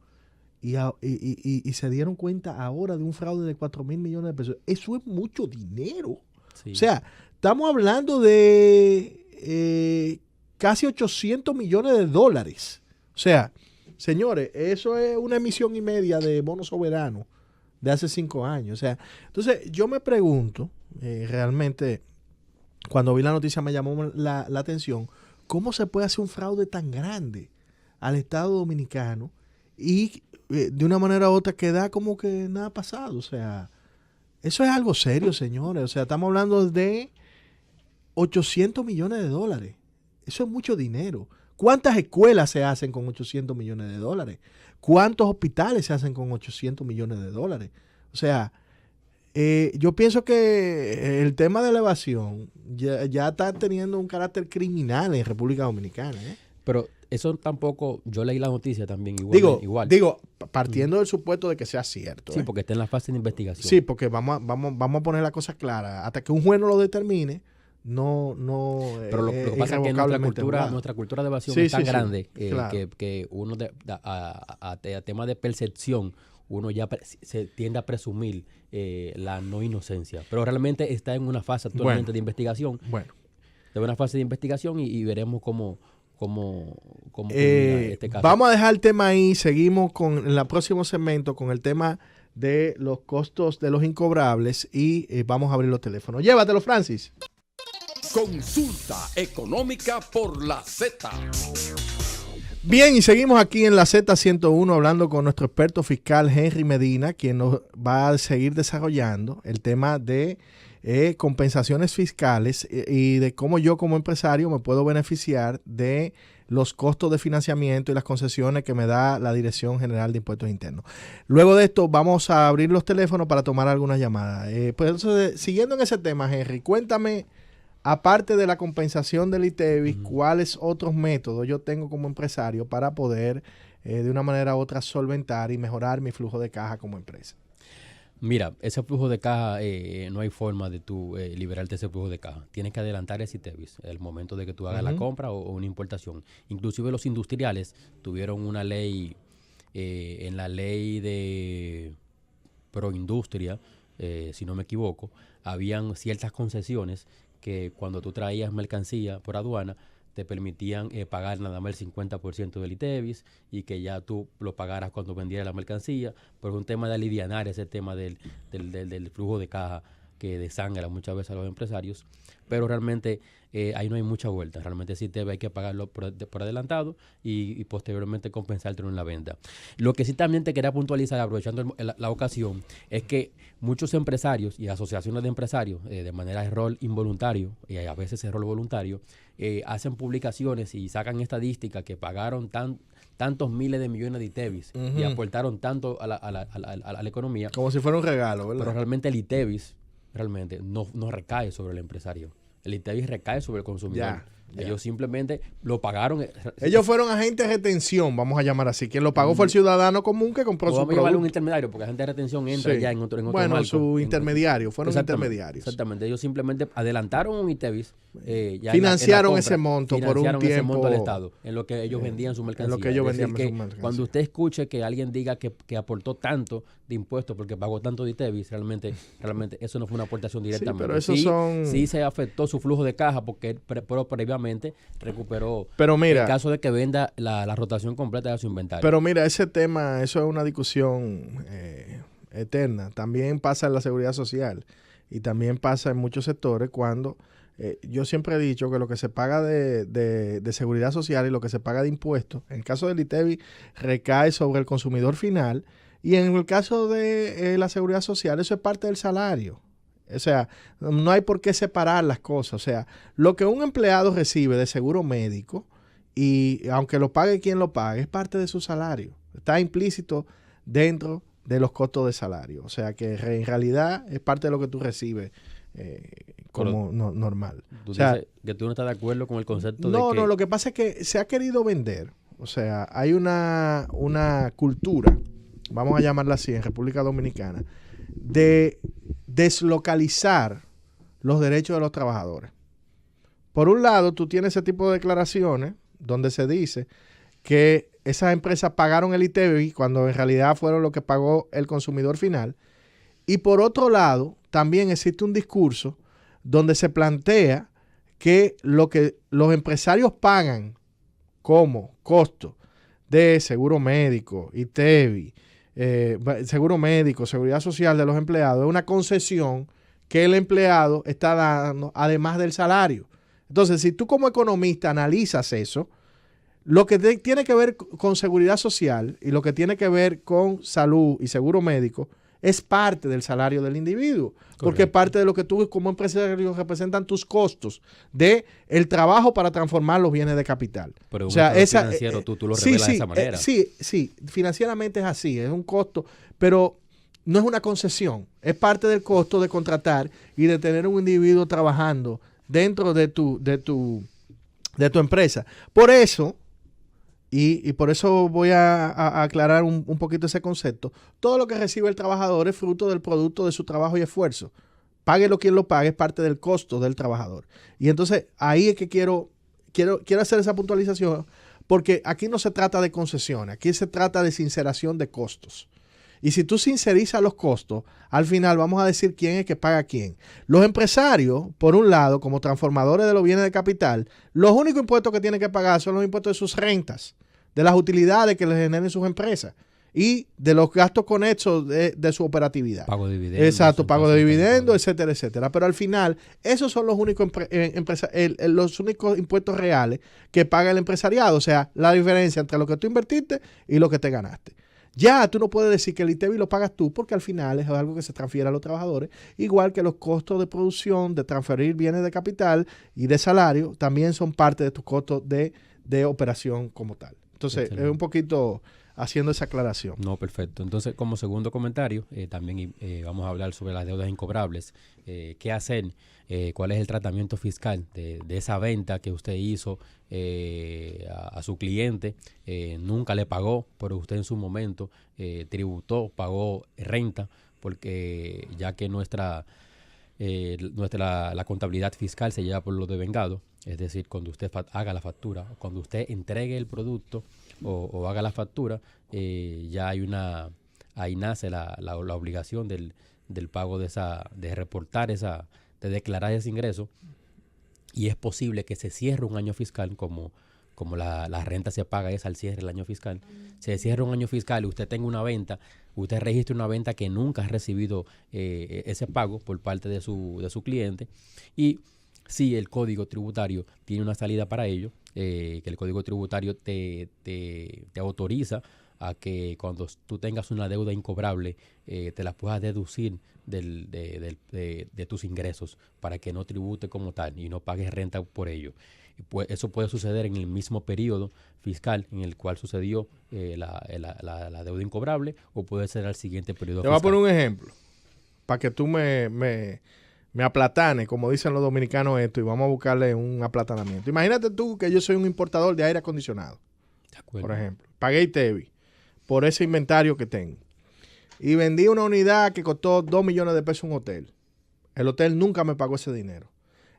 Y se dieron cuenta ahora de un fraude de 4,000 millones de pesos. Eso es mucho dinero. Sí. O sea, estamos hablando de casi 800 millones de dólares. O sea, señores, eso es una emisión y media de bono soberano de hace 5 años. O sea, entonces yo me pregunto, realmente, cuando vi la noticia me llamó la atención, ¿cómo se puede hacer un fraude tan grande al Estado Dominicano y de una manera u otra queda como que nada ha pasado? O sea, eso es algo serio, señores. O sea, estamos hablando de 800 millones de dólares. Eso es mucho dinero. ¿Cuántas escuelas se hacen con 800 millones de dólares? ¿Cuántos hospitales se hacen con 800 millones de dólares? O sea, yo pienso que el tema de la evasión ya está teniendo un carácter criminal en República Dominicana. Pero eso tampoco, yo leí la noticia también igual. Digo, partiendo del supuesto de que sea cierto. Sí, porque está en la fase de investigación. Sí, porque vamos a poner la cosa clara. Hasta que un juez no lo determine, no. Pero lo que pasa es que nuestra cultura de evasión es tan grande claro. que uno a tema de percepción, uno ya se tiende a presumir la no inocencia. Pero realmente está en una fase actualmente de investigación. Bueno. De una fase de investigación y veremos cómo este caso. Vamos a dejar el tema ahí. Seguimos en el próximo segmento con el tema de los costos de los incobrables y vamos a abrir los teléfonos. Llévatelo, Francis. Consulta económica por la Z. Bien, y seguimos aquí en la Z101 hablando con nuestro experto fiscal Henry Medina, quien nos va a seguir desarrollando el tema de compensaciones fiscales y de cómo yo como empresario me puedo beneficiar de los costos de financiamiento y las concesiones que me da la Dirección General de Impuestos Internos. Luego de esto vamos a abrir los teléfonos para tomar algunas llamadas. Pues entonces, siguiendo en ese tema, Henry, cuéntame, aparte de la compensación del ITEVIS, ¿cuáles otros métodos yo tengo como empresario para poder de una manera u otra solventar y mejorar mi flujo de caja como empresa? Mira, ese flujo de caja, no hay forma de tú liberarte ese flujo de caja. Tienes que adelantar ese ITEVIS, el momento de que tú hagas la compra o una importación. Inclusive los industriales tuvieron una ley, en la ley de Proindustria, si no me equivoco, habían ciertas concesiones que cuando tú traías mercancía por aduana, te permitían pagar nada más el 50% del ITEVIS y que ya tú lo pagaras cuando vendieras la mercancía, pero es un tema de alivianar ese tema del flujo de caja que desangra muchas veces a los empresarios, pero realmente ahí no hay mucha vuelta. Realmente sí hay que pagarlo por adelantado y posteriormente compensártelo en la venta. Lo que sí también te quería puntualizar, aprovechando la ocasión, es que muchos empresarios y asociaciones de empresarios, de manera de rol involuntario y a veces error voluntario, hacen publicaciones y sacan estadísticas que pagaron tantos miles de millones de ITEVIS y aportaron tanto a la economía. Como si fuera un regalo, ¿verdad? Pero realmente el ITEVIS realmente no recae sobre el empresario. El ITEVIS recae sobre el consumidor. Ellos simplemente lo pagaron. Ellos fueron agentes de retención, vamos a llamar así. Quien lo pagó fue el ciudadano común que compró su producto. Vamos a llamarle un intermediario, porque agente de retención entra ya en otro bueno, marco. Su intermediario, fueron intermediarios. Exactamente, ellos simplemente adelantaron un ITEVIS. Financiaron ese monto por un tiempo. Ese monto al Estado, en lo que ellos vendían su mercancía. En lo que ellos vendían su mercancía. Cuando usted escuche que alguien diga que aportó tanto de impuestos porque pagó tanto de ITEVIS, realmente eso no fue una aportación directamente. Sí, pero sí se afectó su flujo de caja porque previamente recuperó mira, en caso de que venda la rotación completa de su inventario. Pero mira, ese tema, eso es una discusión eterna. También pasa en la seguridad social y también pasa en muchos sectores cuando yo siempre he dicho que lo que se paga de seguridad social y lo que se paga de impuestos, en el caso del ITEVIS recae sobre el consumidor final y en el caso de la seguridad social eso es parte del salario. O sea, no hay por qué separar las cosas. O sea, lo que un empleado recibe de seguro médico, y aunque lo pague quien lo pague, es parte de su salario. Está implícito dentro de los costos de salario. O sea, que en realidad es parte de lo que tú recibes como normal. Tú dices que tú no estás de acuerdo con el concepto de que... No, lo que pasa es que se ha querido vender. O sea, hay una cultura, vamos a llamarla así, en República Dominicana, de deslocalizar los derechos de los trabajadores. Por un lado, tú tienes ese tipo de declaraciones donde se dice que esas empresas pagaron el ITEVIS cuando en realidad fueron lo que pagó el consumidor final. Y por otro lado, también existe un discurso donde se plantea que lo que los empresarios pagan como costo de seguro médico, ITEVIS, seguro médico, seguridad social de los empleados, es una concesión que el empleado está dando además del salario. Entonces, si tú como economista analizas eso, lo que tiene que ver con seguridad social y lo que tiene que ver con salud y seguro médico es parte del salario del individuo. Correcto. Porque es parte de lo que tú como empresario representan tus costos de el trabajo para transformar los bienes de capital. Pero o sea, financiero tú lo revelas de esa manera. Sí, financieramente es así, es un costo, pero no es una concesión, es parte del costo de contratar y de tener un individuo trabajando dentro de tu empresa. Por eso, y por eso voy a aclarar un poquito ese concepto, todo lo que recibe el trabajador es fruto del producto de su trabajo y esfuerzo. Páguelo quien lo pague, es parte del costo del trabajador. Y entonces ahí es que quiero hacer esa puntualización, porque aquí no se trata de concesiones, aquí se trata de sinceración de costos. Y si tú sincerizas los costos, al final vamos a decir quién es que paga quién. Los empresarios, por un lado, como transformadores de los bienes de capital, los únicos impuestos que tienen que pagar son los impuestos de sus rentas, de las utilidades que les generen sus empresas y de los gastos conexos de su operatividad. Pago de dividendos. Exacto, pago de dividendos, etcétera, etcétera. Pero al final, esos son los únicos los únicos impuestos reales que paga el empresariado. O sea, la diferencia entre lo que tú invertiste y lo que te ganaste. Ya tú no puedes decir que el ITEVI lo pagas tú, porque al final es algo que se transfiere a los trabajadores, igual que los costos de producción, de transferir bienes de capital y de salario, también son parte de tus costos de operación como tal. Entonces, excelente. Es un poquito haciendo esa aclaración. No, perfecto. Entonces, como segundo comentario, también vamos a hablar sobre las deudas incobrables. ¿Qué hacer? ¿Cuál es el tratamiento fiscal de esa venta que usted hizo a su cliente? Nunca le pagó, pero usted en su momento tributó, pagó renta, porque ya que la contabilidad fiscal se lleva por lo devengado, es decir, cuando usted haga la factura, cuando usted entregue el producto o haga la factura, ya ahí nace la obligación del pago de reportar de declarar ese ingreso, y es posible que se cierre un año fiscal como la renta se paga al cierre del año fiscal. Se cierra un año fiscal y usted tenga una venta, usted registra una venta que nunca ha recibido ese pago por parte de su cliente, y si el Código Tributario tiene una salida para ello, que el Código Tributario te autoriza a que cuando tú tengas una deuda incobrable te la puedas deducir de tus ingresos para que no tribute como tal y no pagues renta por ello. Y pues eso puede suceder en el mismo periodo fiscal en el cual sucedió la deuda incobrable, o puede ser al siguiente periodo fiscal. Te voy a poner un ejemplo para que tú me aplatanes, como dicen los dominicanos esto, y vamos a buscarle un aplatanamiento. Imagínate tú que yo soy un importador de aire acondicionado, por ejemplo. Pagué ITEVI por ese inventario que tengo. Y vendí una unidad que costó 2 millones de pesos un hotel. El hotel nunca me pagó ese dinero.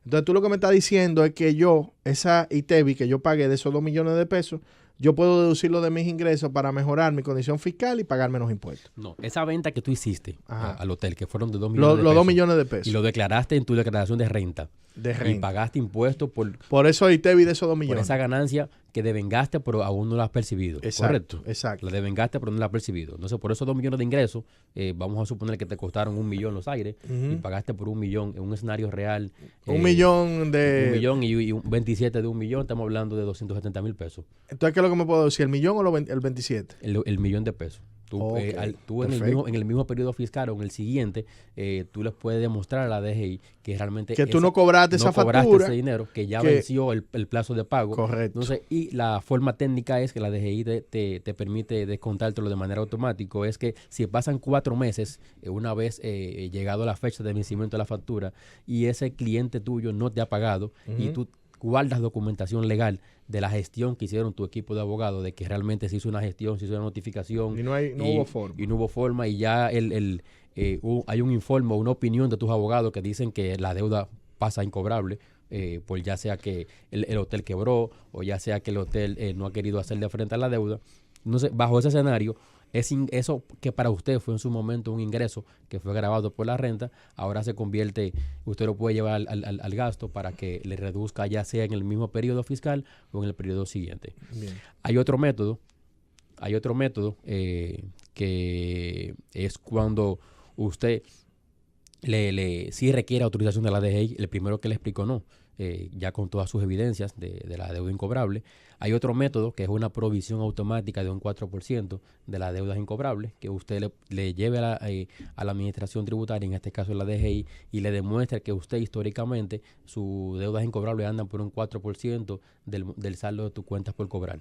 Entonces tú lo que me estás diciendo es que esa ITEVI que yo pagué de esos 2 millones de pesos, yo puedo deducirlo de mis ingresos para mejorar mi condición fiscal y pagar menos impuestos. No, esa venta que tú hiciste al hotel, que fueron de 2 millones de pesos. Los 2 millones de pesos. Y lo declaraste en tu declaración de renta. Y pagaste impuestos por eso ITEVI de esos 2 millones. Por esa ganancia que devengaste, pero aún no la has percibido. Exacto, correcto. Exacto. La devengaste, pero no la has percibido. Entonces, por esos 2 millones de ingresos, vamos a suponer que te costaron 1 millón los aires, y pagaste por 1 millón en un escenario real. 1 millón de... 1 millón y 27 de 1 millón, estamos hablando de 270,000 pesos. Entonces, ¿qué es lo que me puedo decir? ¿El millón o el 27? El millón de pesos. Tú en el mismo periodo fiscal o en el siguiente, tú les puedes demostrar a la DGI que realmente que tú no cobraste esa factura, ese dinero, que ya venció el plazo de pago. Correcto. Entonces, y la forma técnica es que la DGI te permite descontártelo de manera automática. Es que si pasan 4 meses, una vez llegado la fecha de vencimiento de la factura, y ese cliente tuyo no te ha pagado, y tú guardas documentación legal de la gestión que hicieron tu equipo de abogados, de que realmente se hizo una gestión, se hizo una notificación. Y no hubo forma. Y no hubo forma, y ya hay un informe o una opinión de tus abogados que dicen que la deuda pasa incobrable, por ya sea que el hotel quebró, o ya sea que el hotel no ha querido hacerle frente a la deuda. Entonces, bajo ese escenario, eso que para usted fue en su momento un ingreso que fue grabado por la renta, ahora se convierte, usted lo puede llevar al gasto para que le reduzca, ya sea en el mismo periodo fiscal o en el periodo siguiente. Bien. Hay otro método que es cuando usted sí requiere autorización de la DGI. El primero que le explico no, ya con todas sus evidencias de la deuda incobrable. Hay otro método que es una provisión automática de un 4% de las deudas incobrables, que usted le lleve a la administración tributaria, en este caso la DGI, y le demuestre que usted históricamente sus deudas incobrables andan por un 4% del saldo de tus cuentas por cobrar.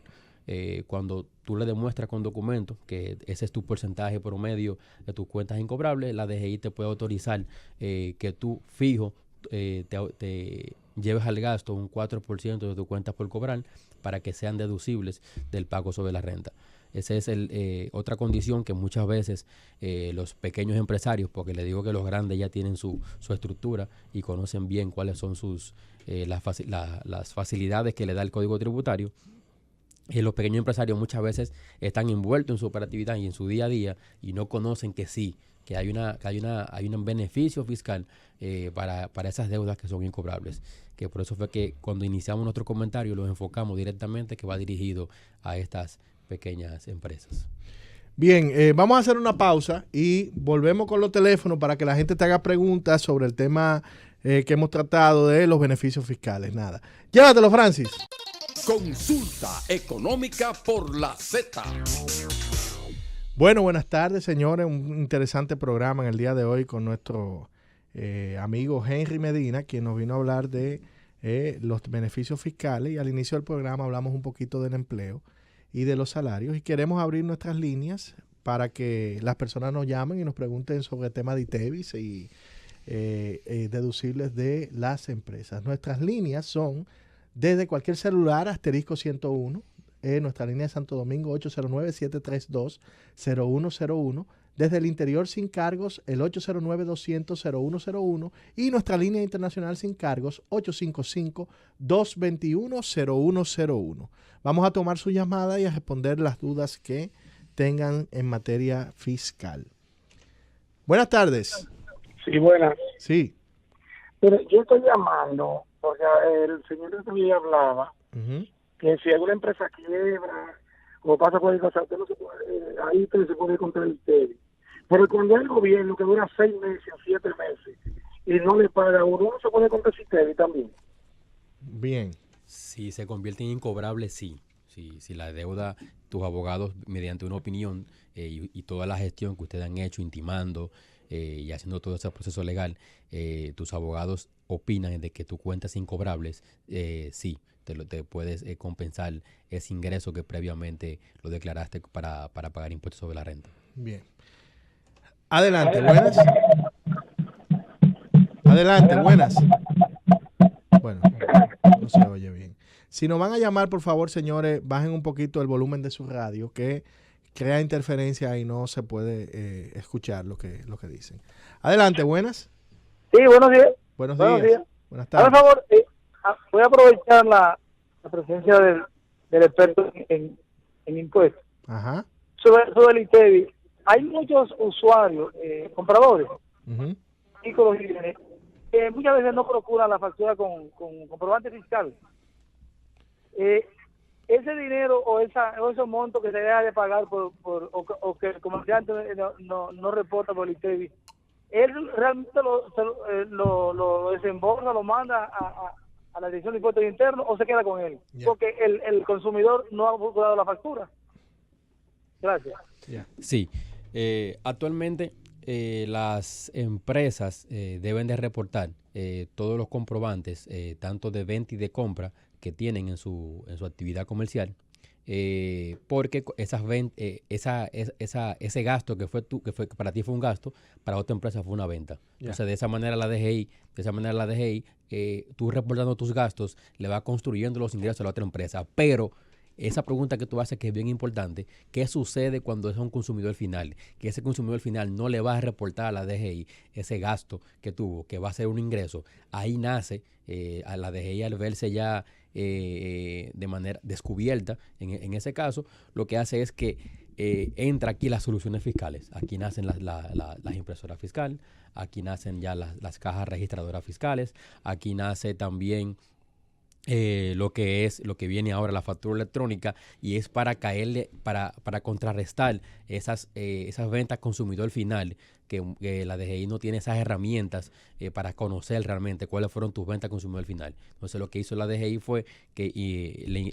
Cuando tú le demuestras con documentos que ese es tu porcentaje promedio de tus cuentas incobrables, la DGI te puede autorizar que tú fijo te lleves al gasto un 4% de tus cuentas por cobrar para que sean deducibles del pago sobre la renta. Esa es otra condición que muchas veces los pequeños empresarios, porque les digo que los grandes ya tienen su estructura y conocen bien cuáles son las facilidades que le da el Código Tributario. Los pequeños empresarios muchas veces están envueltos en su operatividad y en su día a día y no conocen que hay un beneficio fiscal para esas deudas que son incobrables. Que por eso fue que cuando iniciamos nuestro comentario los enfocamos directamente, que va dirigido a estas pequeñas empresas. Bien, vamos a hacer una pausa y volvemos con los teléfonos para que la gente te haga preguntas sobre el tema que hemos tratado de los beneficios fiscales. Nada. Llévatelo, Francis. Consulta económica por la Z. Bueno, buenas tardes, señores. Un interesante programa en el día de hoy con nuestro amigo Henry Medina, quien nos vino a hablar de los beneficios fiscales. Y al inicio del programa hablamos un poquito del empleo y de los salarios. Y queremos abrir nuestras líneas para que las personas nos llamen y nos pregunten sobre el tema de ITEVIS y deducibles de las empresas. Nuestras líneas son desde cualquier celular, asterisco 101, nuestra línea de Santo Domingo 809-732-0101, desde el interior sin cargos el 809-200-0101 y nuestra línea internacional sin cargos 855-221-0101. Vamos a tomar su llamada y a responder las dudas que tengan en materia fiscal. Buenas tardes. Sí, buenas. Sí. Pero yo estoy llamando porque el señor que me hablaba que si alguna empresa quiebra o pasa por el pasado, no se puede, ahí se puede contar el ITEVIS. Pero cuando hay gobierno que dura 6 meses o 7 meses y no le paga uno se puede contar el ITEVIS también. Bien. Si se convierte en incobrable, sí. Si la deuda, tus abogados, mediante una opinión y toda la gestión que ustedes han hecho, intimando y haciendo todo ese proceso legal, tus abogados opinan de que tu cuenta es incobrables, sí, te puedes compensar ese ingreso que previamente lo declaraste para pagar impuestos sobre la renta. Bien. Adelante, buenas. Adelante, buenas. Bueno, no se oye bien. Si nos van a llamar, por favor, señores, bajen un poquito el volumen de su radio, que crea interferencia y no se puede escuchar lo que dicen. Adelante, buenas. Sí, buenos días. Buenos días. Buenas tardes. Por favor, voy a aprovechar la presencia del experto en impuestos. Ajá. Sobre el ITEVIS, hay muchos usuarios, compradores, que muchas veces no procuran la factura con comprobante fiscal. Ese dinero o esos montos que se deja de pagar o que el comerciante no reporta por el ITEVIS, él realmente lo desembolsa, lo manda a la Dirección de Impuestos Internos o se queda con él, porque el consumidor no ha procurado la factura. Gracias. Sí, actualmente las empresas deben de reportar todos los comprobantes, tanto de venta y de compra, que tienen en su actividad comercial, porque ese gasto que para ti fue un gasto, para otra empresa fue una venta. Entonces, de esa manera la DGI, tú reportando tus gastos, le va construyendo los ingresos a la otra empresa. Pero esa pregunta que tú haces, que es bien importante, ¿qué sucede cuando es un consumidor final? Que ese consumidor final no le va a reportar a la DGI ese gasto que tuvo, que va a ser un ingreso. Ahí nace a la DGI, al verse ya de manera descubierta, en ese caso, lo que hace es que entra aquí las soluciones fiscales. Aquí nacen las impresoras fiscales, aquí nacen ya las cajas registradoras fiscales, aquí nace también lo que viene ahora, la factura electrónica, y es para caerle, para contrarrestar esas ventas consumidor final que la DGI no tiene esas herramientas para conocer realmente cuáles fueron tus ventas consumidor final. Entonces lo que hizo la DGI fue que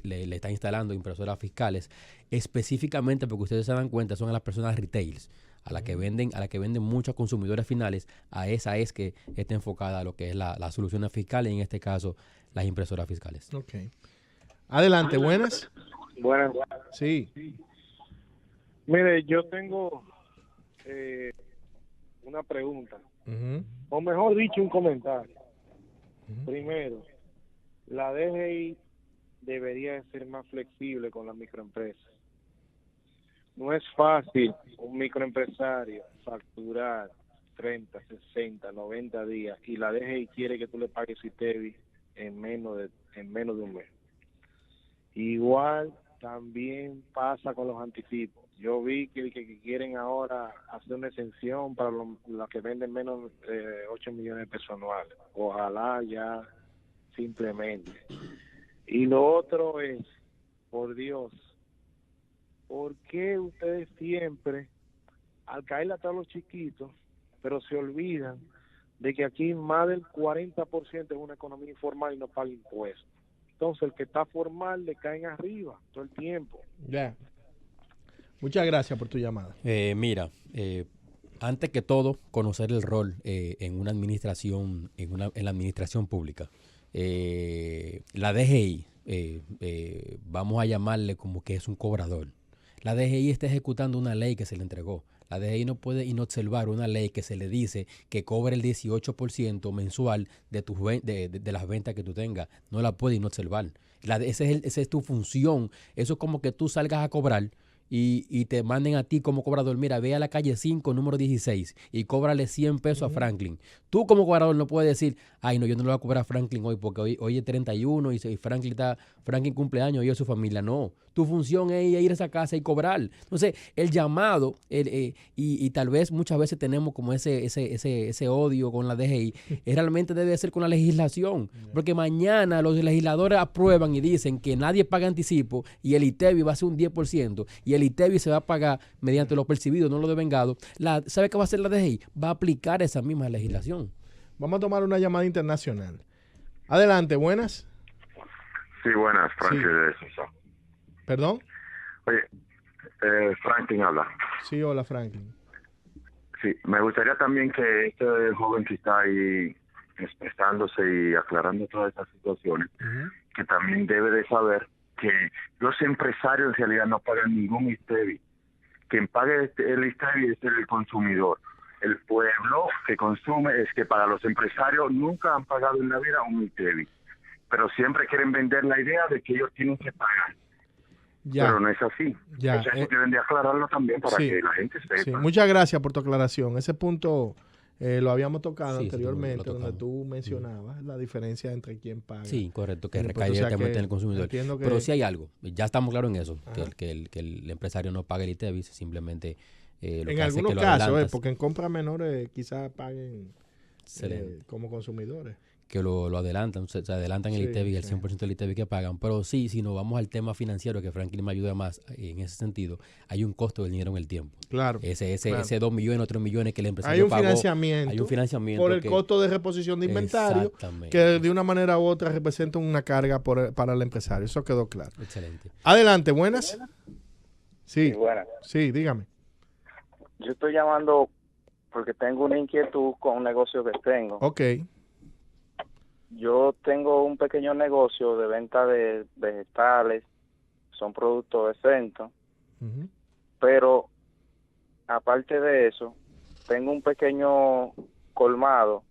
le está instalando impresoras fiscales específicamente, porque ustedes se dan cuenta, son a las personas retails, a la que venden muchos consumidores finales. A esa es que está enfocada a lo que es la soluciones fiscales, y en este caso las impresoras fiscales. Okay. Adelante, buenas. Buenas. Sí. Mire, yo tengo una pregunta, o mejor dicho, un comentario. Primero, la DGI debería ser más flexible con las microempresas. No es fácil un microempresario facturar 30, 60, 90 días y la DGI quiere que tú le pagues ITEVI en menos de un mes. Igual también pasa con los anticipos. Yo vi que quieren ahora hacer una exención para los que venden menos de 8 millones de pesos anuales. Ojalá ya simplemente. Y lo otro es, por Dios, ¿por qué ustedes siempre, al caerle a todos los chiquitos, pero se olvidan de que aquí más del 40% es una economía informal y no paga impuestos? Entonces el que está formal le caen arriba todo el tiempo. Ya. Muchas gracias por tu llamada. Mira, antes que todo, conocer el rol en una administración, en la administración pública. La DGI, vamos a llamarle como que es un cobrador. La DGI está ejecutando una ley que se le entregó. La DGI no puede inobservar una ley que se le dice que cobre el 18% mensual de las ventas que tú tengas. No la puede inobservar. Esa es tu función. Eso es como que tú salgas a cobrar y te manden a ti como cobrador. Mira, ve a la calle 5, número 16 y cóbrale 100 pesos a Franklin. Tú como cobrador no puedes decir, ay, no, yo no le voy a cobrar a Franklin hoy porque hoy es 31 y Franklin cumpleaños y es su familia. No, tu función es ir a esa casa y cobrar. Entonces, el llamado, y tal vez muchas veces tenemos como ese odio con la DGI, realmente debe ser con la legislación. Porque mañana los legisladores aprueban y dicen que nadie paga anticipo y el ITEVI va a ser un 10% y el ITEVI se va a pagar mediante lo percibido, no lo devengado. ¿Sabe qué va a hacer la DGI? Va a aplicar esa misma legislación. Vamos a tomar una llamada internacional. Adelante, buenas. Sí, buenas, Franklin de Sosa. ¿Perdón? Oye, Franklin habla. Sí, hola, Franklin. Sí, me gustaría también que este joven que está ahí expresándose y aclarando todas estas situaciones, que también debe de saber que los empresarios en realidad no pagan ningún ITEVI. Quien pague el ITEVI es el consumidor. El pueblo que consume es que para los empresarios nunca han pagado en la vida un ITEVI, pero siempre quieren vender la idea de que ellos tienen que pagar. Ya. Pero no es así. Ya. Eso deben de aclararlo también para que la gente sepa. Sí. Muchas gracias por tu aclaración. Ese punto lo habíamos tocado anteriormente, donde tú mencionabas la diferencia entre quién paga. Sí, correcto, que recae directamente en el consumidor. Pero sí hay algo, ya estamos claros en eso, que el empresario no paga el ITEVI, simplemente lo en que algunos hace casos, porque en compras menores quizás paguen como consumidores. Que lo adelantan, se adelantan el ITEVI, el 100% del ITEVI que pagan. Pero sí, si nos vamos al tema financiero, que Franklin me ayuda más en ese sentido, hay un costo del dinero en el tiempo. Claro. Ese 2 millones o 3 millones que el empresario pagó. Hay un financiamiento. Por el costo de reposición de inventario, que de una manera u otra representa una carga para el empresario. Eso quedó claro. Excelente. Adelante, buenas. Sí, buenas. Sí, dígame. Yo estoy llamando porque tengo una inquietud con un negocio que tengo. Ok. Yo tengo un pequeño negocio de venta de vegetales, son productos exentos, pero aparte de eso, tengo un pequeño colmado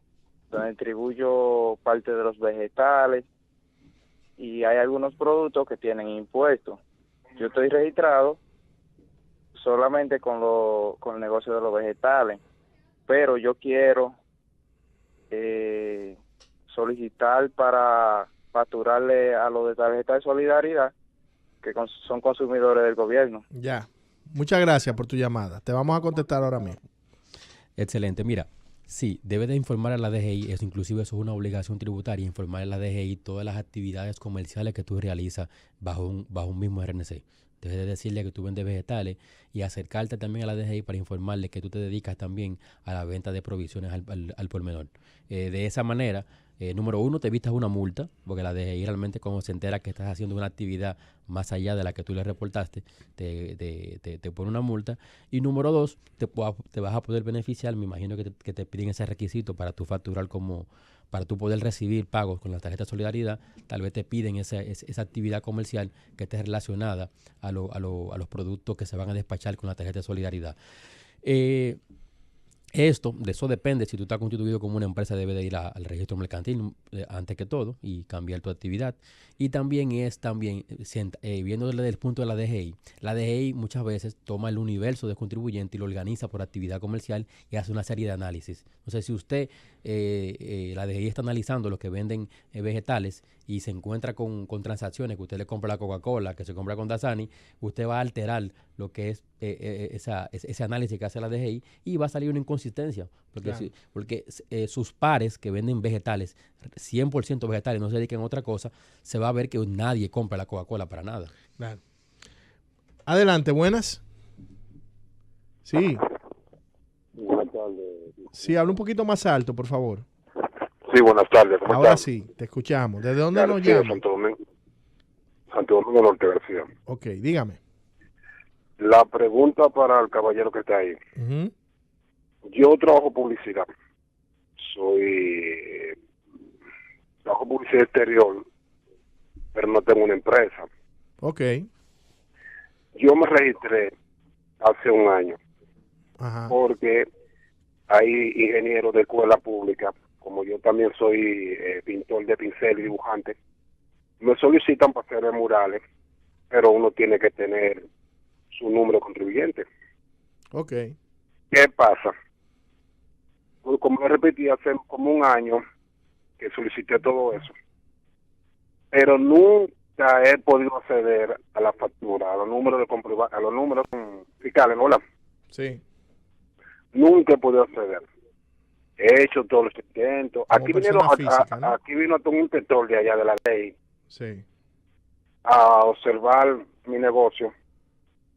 donde distribuyo parte de los vegetales y hay algunos productos que tienen impuestos. Yo estoy registrado solamente con el negocio de los vegetales, pero yo quiero solicitar para facturarle a los de tarjeta de solidaridad que son consumidores del gobierno. Ya, muchas gracias por tu llamada. Te vamos a contestar ahora mismo. Excelente, mira, sí, debe de informar a la DGI, inclusive eso es una obligación tributaria, informar a la DGI todas las actividades comerciales que tú realizas bajo un mismo RNC. Debes de decirle que tú vendes vegetales y acercarte también a la DGI para informarle que tú te dedicas también a la venta de provisiones al por menor. De esa manera, número uno, te evitas una multa, porque la DGI realmente cuando se entera que estás haciendo una actividad más allá de la que tú le reportaste, te pone una multa. Y número dos, te vas a poder beneficiar, me imagino que te piden ese requisito para tú facturar para tú poder recibir pagos con la tarjeta de solidaridad. Tal vez te piden esa actividad comercial que esté relacionada a los productos que se van a despachar con la tarjeta de solidaridad. De eso depende. Si tú estás constituido como una empresa, debes de ir al registro mercantil antes que todo y cambiar tu actividad. Y también viendo desde el punto de la DGI muchas veces toma el universo de contribuyentes y lo organiza por actividad comercial y hace una serie de análisis. Entonces, si usted, la DGI está analizando los que venden vegetales y se encuentra con transacciones que usted le compra la Coca-Cola, que se compra con Dasani, usted va a alterar lo que es ese análisis que hace la DGI y va a salir una inconsistencia. Porque sus pares que venden vegetales, 100% vegetales, no se dedican a otra cosa, se va a ver que nadie compra la Coca-Cola para nada. Claro. Adelante, buenas. Sí. Buenas tardes. Sí, habla un poquito más alto, por favor. Sí, buenas tardes. ¿Cómo Ahora estás? sí, te escuchamos. ¿Desde dónde García, nos llama? Santo Domingo Norte, García. Ok, dígame. La pregunta para el caballero que está ahí. Uh-huh. Yo trabajo publicidad. Trabajo publicidad exterior, pero no tengo una empresa. Ok. Yo me registré hace un año. Ajá. Porque hay ingenieros de escuela pública, como yo también soy pintor de pincel y dibujante, me solicitan para hacer murales, pero uno tiene que tener su número de contribuyente. Ok. ¿Qué pasa? Pues, como le repetí, hace como un año que solicité todo eso, pero nunca he podido acceder a la factura, a los números de a los números fiscales, ¿no? Sí. Nunca he podido acceder. He hecho todos los intentos. Aquí vino todo un inspector de allá de la ley. Sí. A observar mi negocio.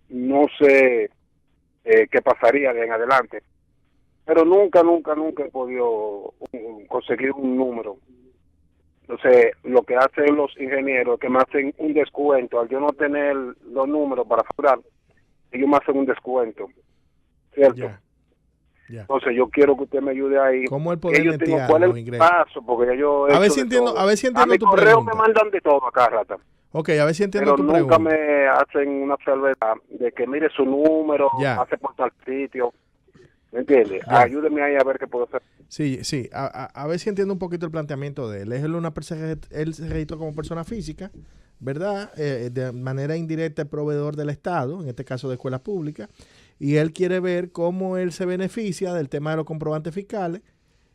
No sé qué pasaría de en adelante. Pero nunca he podido conseguir un número. Entonces, lo que hacen los ingenieros es que me hacen un descuento. Al yo no tener los números para facturar, ellos me hacen un descuento. ¿Cierto? Yeah. Entonces yo quiero que usted me ayude ahí. ¿Cómo él puede netear cuál es los el ingresos? paso? Porque yo a ver si entiendo mi tu correo pregunta. me mandan de todo acá, rata. Ok, a ver si entiendo tu pregunta. Pero pregunta. nunca me hacen una salvedad de que mire su número, hace por tal sitio. ¿Me entiende? Ayúdeme ahí a ver qué puedo hacer. Sí. A ver si entiendo un poquito el planteamiento de él. Él se registró como persona física, ¿verdad? De manera indirecta el proveedor del Estado, en este caso de escuelas públicas, y él quiere ver cómo él se beneficia del tema de los comprobantes fiscales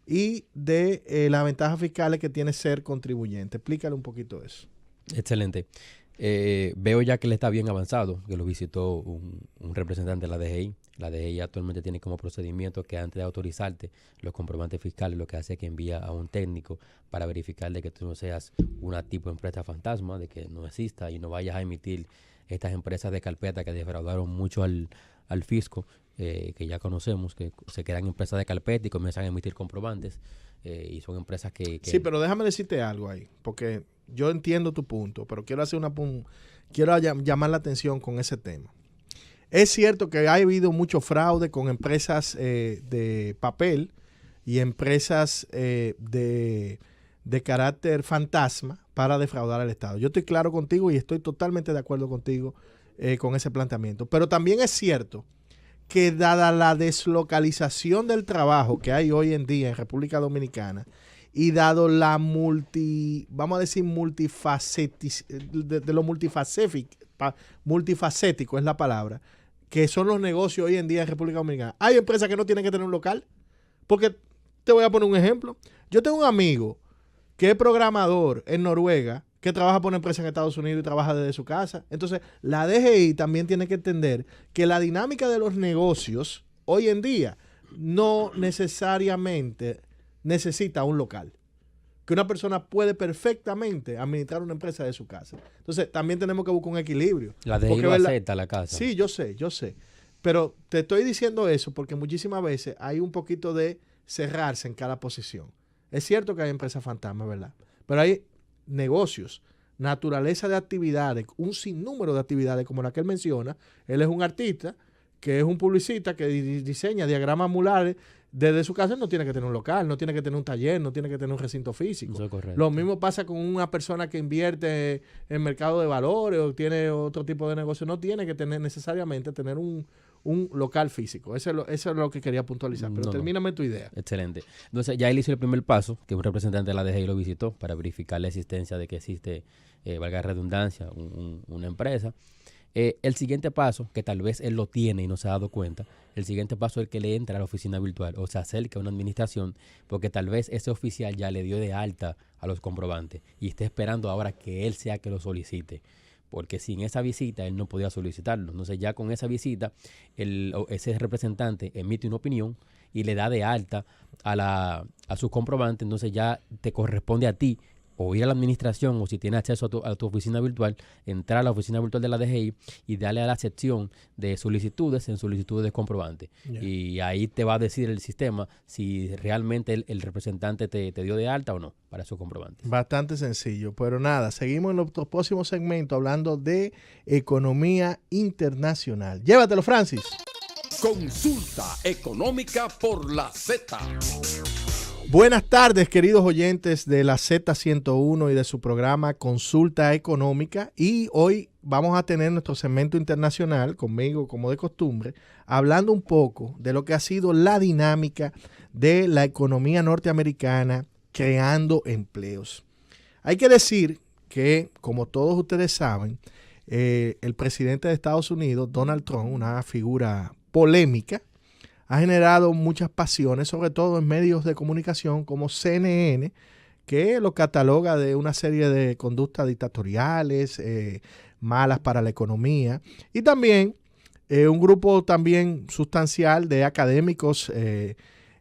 y de las ventajas fiscales que tiene ser contribuyente. Explícale un poquito eso. Excelente. Veo ya que le está bien avanzado, que lo visitó un representante de la DGI. La DGI actualmente tiene como procedimiento que antes de autorizarte los comprobantes fiscales, lo que hace es que envía a un técnico para verificar de que tú no seas una tipo de empresa fantasma, de que no exista y no vayas a emitir estas empresas de carpeta que defraudaron mucho al fisco, que ya conocemos, que se crean empresas de carpeta y comienzan a emitir comprobantes, y son empresas que... Sí, pero déjame decirte algo ahí, porque yo entiendo tu punto, pero quiero hacer quiero llamar la atención con ese tema. Es cierto que ha habido mucho fraude con empresas de papel y empresas de carácter fantasma para defraudar al Estado. Yo estoy claro contigo y estoy totalmente de acuerdo contigo con ese planteamiento. Pero también es cierto que dada la deslocalización del trabajo que hay hoy en día en República Dominicana y dado la multifacético es la palabra, que son los negocios hoy en día en República Dominicana. Hay empresas que no tienen que tener un local. Porque te voy a poner un ejemplo. Yo tengo un amigo que es programador en Noruega, que trabaja por una empresa en Estados Unidos y trabaja desde su casa. Entonces, la DGI también tiene que entender que la dinámica de los negocios hoy en día no necesariamente necesita un local. que una persona puede perfectamente administrar una empresa de su casa. Entonces, también tenemos que buscar un equilibrio. La DGI lo acepta la casa. Sí, yo sé. Pero te estoy diciendo eso porque muchísimas veces hay un poquito de cerrarse en cada posición. Es cierto que hay empresas fantasmas, ¿verdad? Pero hay negocios, naturaleza de actividades, un sinnúmero de actividades como la que él menciona. Él es un artista, que es un publicista que diseña diagramas mulares desde su casa. No tiene que tener un local, no tiene que tener un taller, no tiene que tener un recinto físico. Eso es correcto. Lo mismo pasa con una persona que invierte en mercado de valores o tiene otro tipo de negocio. No tiene que tener necesariamente tener un local físico. Eso es lo que quería puntualizar. Pero termíname tu idea. Excelente. Entonces ya él hizo el primer paso, que un representante de la DGI lo visitó para verificar la existencia de que existe, valga la redundancia, una empresa. El siguiente paso, que tal vez él lo tiene y no se ha dado cuenta, el siguiente paso es el que le entra a la oficina virtual o se acerca a una administración, porque tal vez ese oficial ya le dio de alta a los comprobantes y está esperando ahora que él sea que lo solicite, porque sin esa visita él no podía solicitarlo. Entonces ya con esa visita ese representante emite una opinión y le da de alta a sus comprobantes. Entonces ya te corresponde a ti o ir a la administración, o si tienes acceso a tu oficina virtual, entrar a la oficina virtual de la DGI y darle a la sección de solicitudes en solicitudes de comprobante. Yeah. Y ahí te va a decir el sistema si realmente el representante te dio de alta o no para esos comprobantes. Bastante sencillo, pero nada, seguimos en nuestro próximo segmento hablando de economía internacional. Llévatelo, Francis. Consulta económica por la Z. Buenas tardes, queridos oyentes de la Z101 y de su programa Consulta Económica. Y hoy vamos a tener nuestro segmento internacional conmigo, como de costumbre, hablando un poco de lo que ha sido la dinámica de la economía norteamericana creando empleos. Hay que decir que, como todos ustedes saben, el presidente de Estados Unidos, Donald Trump, una figura polémica, ha generado muchas pasiones, sobre todo en medios de comunicación como CNN, que lo cataloga de una serie de conductas dictatoriales, malas para la economía, y también un grupo también sustancial de académicos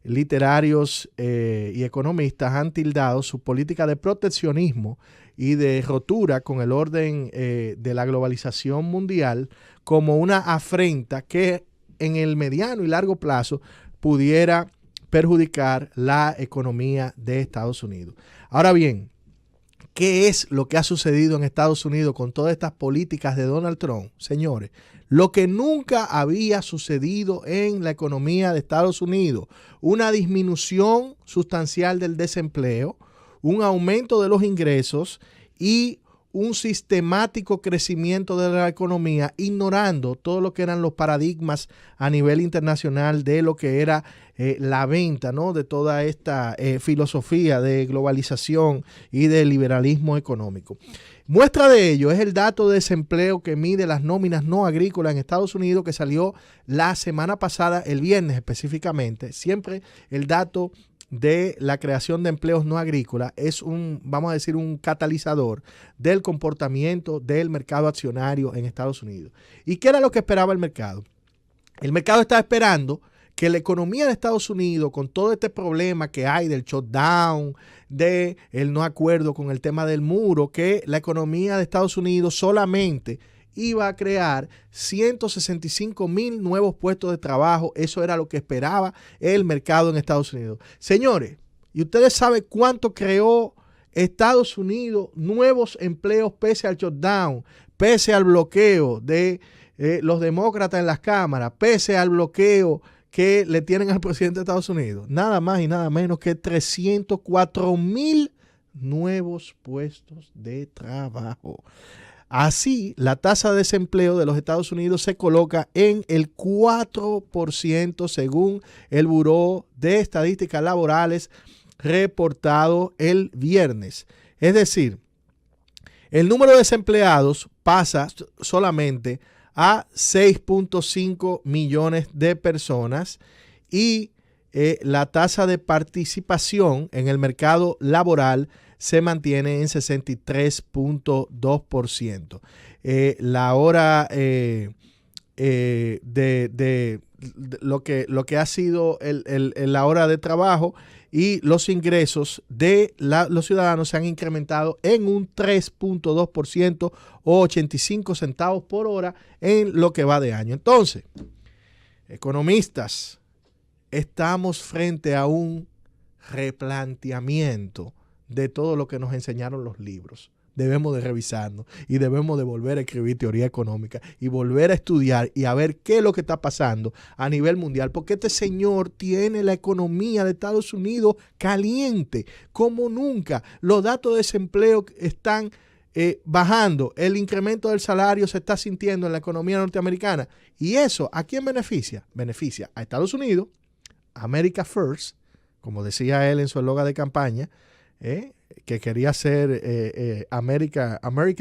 literarios y economistas han tildado su política de proteccionismo y de rotura con el orden de la globalización mundial como una afrenta que en el mediano y largo plazo pudiera perjudicar la economía de Estados Unidos. Ahora bien, ¿qué es lo que ha sucedido en Estados Unidos con todas estas políticas de Donald Trump? Señores, lo que nunca había sucedido en la economía de Estados Unidos, una disminución sustancial del desempleo, un aumento de los ingresos y un sistemático crecimiento de la economía, ignorando todo lo que eran los paradigmas a nivel internacional de lo que era la venta, ¿no?, de toda esta filosofía de globalización y de liberalismo económico. Muestra de ello es el dato de desempleo que mide las nóminas no agrícolas en Estados Unidos, que salió la semana pasada, el viernes específicamente. Siempre el dato de la creación de empleos no agrícolas es vamos a decir, un catalizador del comportamiento del mercado accionario en Estados Unidos. ¿Y qué era lo que esperaba el mercado? El mercado estaba esperando que la economía de Estados Unidos, con todo este problema que hay del shutdown, del no acuerdo con el tema del muro, que la economía de Estados Unidos solamente iba a crear 165,000 nuevos puestos de trabajo. Eso era lo que esperaba el mercado en Estados Unidos. Señores, ¿y ustedes saben cuánto creó Estados Unidos nuevos empleos pese al shutdown, pese al bloqueo de los demócratas en las cámaras, pese al bloqueo que le tienen al presidente de Estados Unidos? Nada más y nada menos que 304,000 nuevos puestos de trabajo. Así, la tasa de desempleo de los Estados Unidos se coloca en el 4% según el Buró de Estadísticas Laborales reportado el viernes. Es decir, el número de desempleados pasa solamente a 6.5 millones de personas y la tasa de participación en el mercado laboral se mantiene en 63.2%. La hora de lo que ha sido la hora de trabajo, y los ingresos de los ciudadanos se han incrementado en un 3.2% o 85 centavos por hora en lo que va de año. Entonces, economistas, estamos frente a un replanteamiento de todo lo que nos enseñaron los libros. Debemos de revisarnos y debemos de volver a escribir teoría económica y volver a estudiar y a ver qué es lo que está pasando a nivel mundial, porque este señor tiene la economía de Estados Unidos caliente como nunca. Los datos de desempleo están bajando, el incremento del salario se está sintiendo en la economía norteamericana. ¿Y eso a quién beneficia? Beneficia a Estados Unidos, America First, como decía él en su eslogan de campaña, que quería hacer America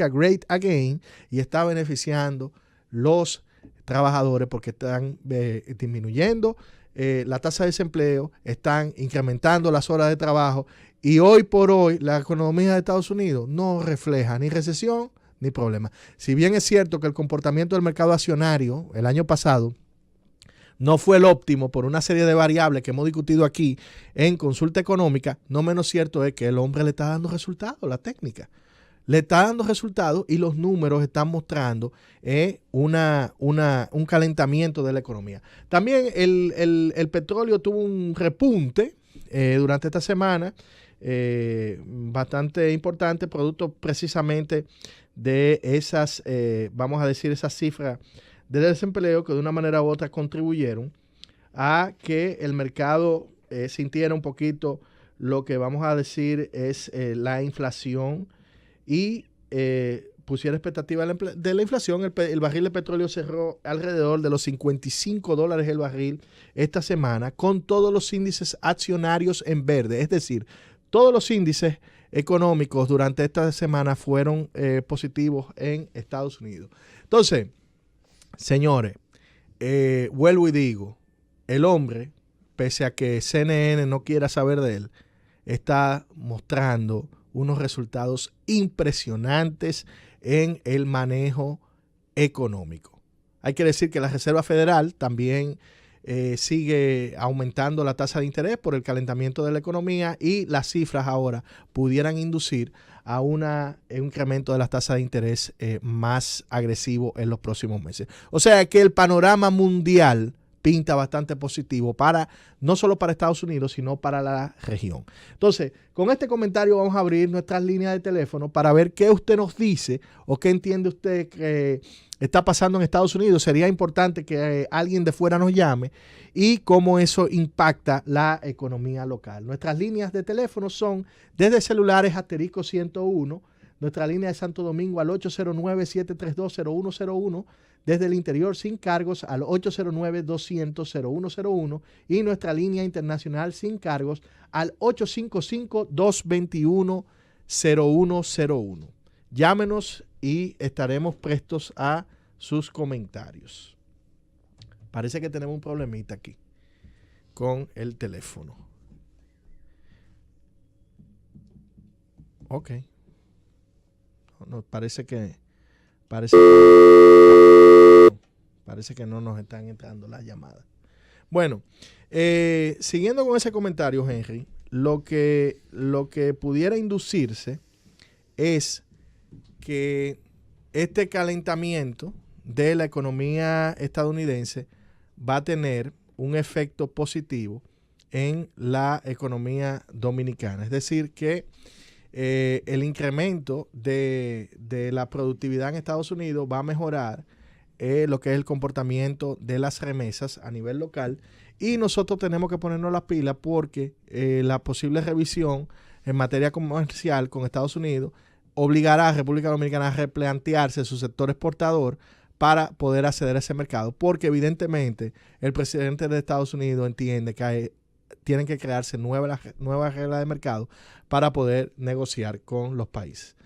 Great Again, y está beneficiando los trabajadores porque están disminuyendo la tasa de desempleo, están incrementando las horas de trabajo, y hoy por hoy la economía de Estados Unidos no refleja ni recesión ni problema. Si bien es cierto que el comportamiento del mercado accionario el año pasado no fue el óptimo por una serie de variables que hemos discutido aquí en Consulta Económica, no menos cierto es que el hombre le está dando resultados, la técnica. Le está dando resultados y los números están mostrando un calentamiento de la economía. También el petróleo tuvo un repunte durante esta semana bastante importante, producto precisamente de esas, vamos a decir, esas cifras de desempleo que de una manera u otra contribuyeron a que el mercado sintiera un poquito lo que vamos a decir es la inflación y pusiera expectativa de la inflación. El barril de petróleo cerró alrededor de los $55 el barril esta semana, con todos los índices accionarios en verde. Es decir, todos los índices económicos durante esta semana fueron positivos en Estados Unidos. Entonces, señores, vuelvo y digo, el hombre, pese a que CNN no quiera saber de él, está mostrando unos resultados impresionantes en el manejo económico. Hay que decir que la Reserva Federal también sigue aumentando la tasa de interés por el calentamiento de la economía, y las cifras ahora pudieran inducir a un incremento de las tasas de interés más agresivo en los próximos meses. O sea que el panorama mundial pinta bastante positivo no solo para Estados Unidos, sino para la región. Entonces, con este comentario vamos a abrir nuestras líneas de teléfono para ver qué usted nos dice o qué entiende usted que está pasando en Estados Unidos. Sería importante que alguien de fuera nos llame, y cómo eso impacta la economía local. Nuestras líneas de teléfono son desde celulares asterisco 101, nuestra línea de Santo Domingo al 809-732-0101, desde el interior sin cargos al 809-200-0101, y nuestra línea internacional sin cargos al 855-221-0101. Llámenos y estaremos prestos a sus comentarios. Parece que tenemos un problemita aquí con el teléfono. Ok. No, parece que no nos están entrando las llamadas. Bueno, siguiendo con ese comentario, Henry, lo que pudiera inducirse es que este calentamiento de la economía estadounidense va a tener un efecto positivo en la economía dominicana. Es decir, que el incremento de la productividad en Estados Unidos va a mejorar lo que es el comportamiento de las remesas a nivel local, y nosotros tenemos que ponernos las pilas porque la posible revisión en materia comercial con Estados Unidos obligará a República Dominicana a replantearse su sector exportador para poder acceder a ese mercado, porque evidentemente el presidente de Estados Unidos entiende que tienen que crearse nuevas reglas de mercado para poder negociar con los países.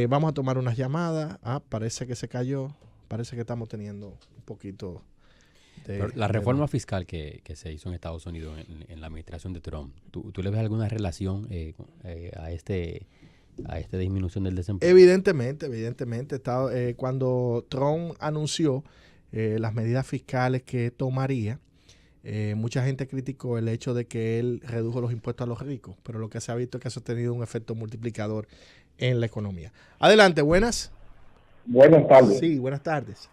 Vamos a tomar unas llamadas. Parece que se cayó. Parece que estamos teniendo un poquito de... La reforma fiscal que se hizo en Estados Unidos en la administración de Trump, ¿tú le ves alguna relación a esta disminución del desempleo? Evidentemente. Cuando Trump anunció las medidas fiscales que tomaría, mucha gente criticó el hecho de que él redujo los impuestos a los ricos, pero lo que se ha visto es que eso ha tenido un efecto multiplicador en la economía. Adelante, buenas. Buenas tardes. Sí, buenas tardes.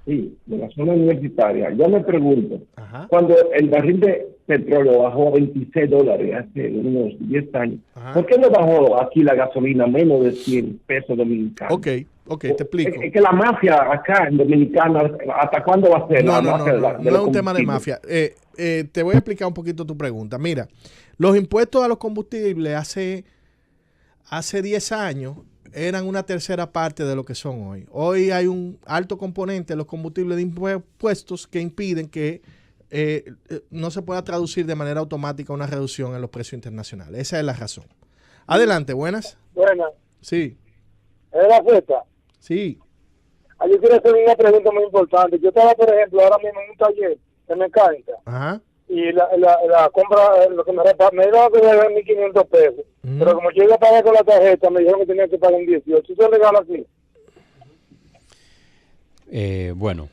Sí, de la zona universitaria. Yo me pregunto, cuando el barril de petróleo bajó a $26 hace unos 10 años, ¿por qué no bajó aquí la gasolina a menos de 100 pesos dominicanos? Ok, te explico. Es que la mafia acá en Dominicana, ¿hasta cuándo va a ser? No es un tema de mafia. Te voy a explicar un poquito tu pregunta. Mira, los impuestos a los combustibles hace 10 años eran una tercera parte de lo que son hoy. Hoy hay un alto componente de los combustibles de impuestos que impiden que no se pueda traducir de manera automática una reducción en los precios internacionales. Esa es la razón. Adelante, buenas. Buenas. Sí. ¿Es la fiesta? Sí. Yo quiero hacer una pregunta muy importante. Yo estaba, por ejemplo, ahora mismo en un taller de mecánica. Ajá. Y la compra, lo que me iba a deber 1.500 pesos. Pero como yo iba a pagar con la tarjeta, me dijeron que tenía que pagar un 18. ¿Eso es legal así? Bueno,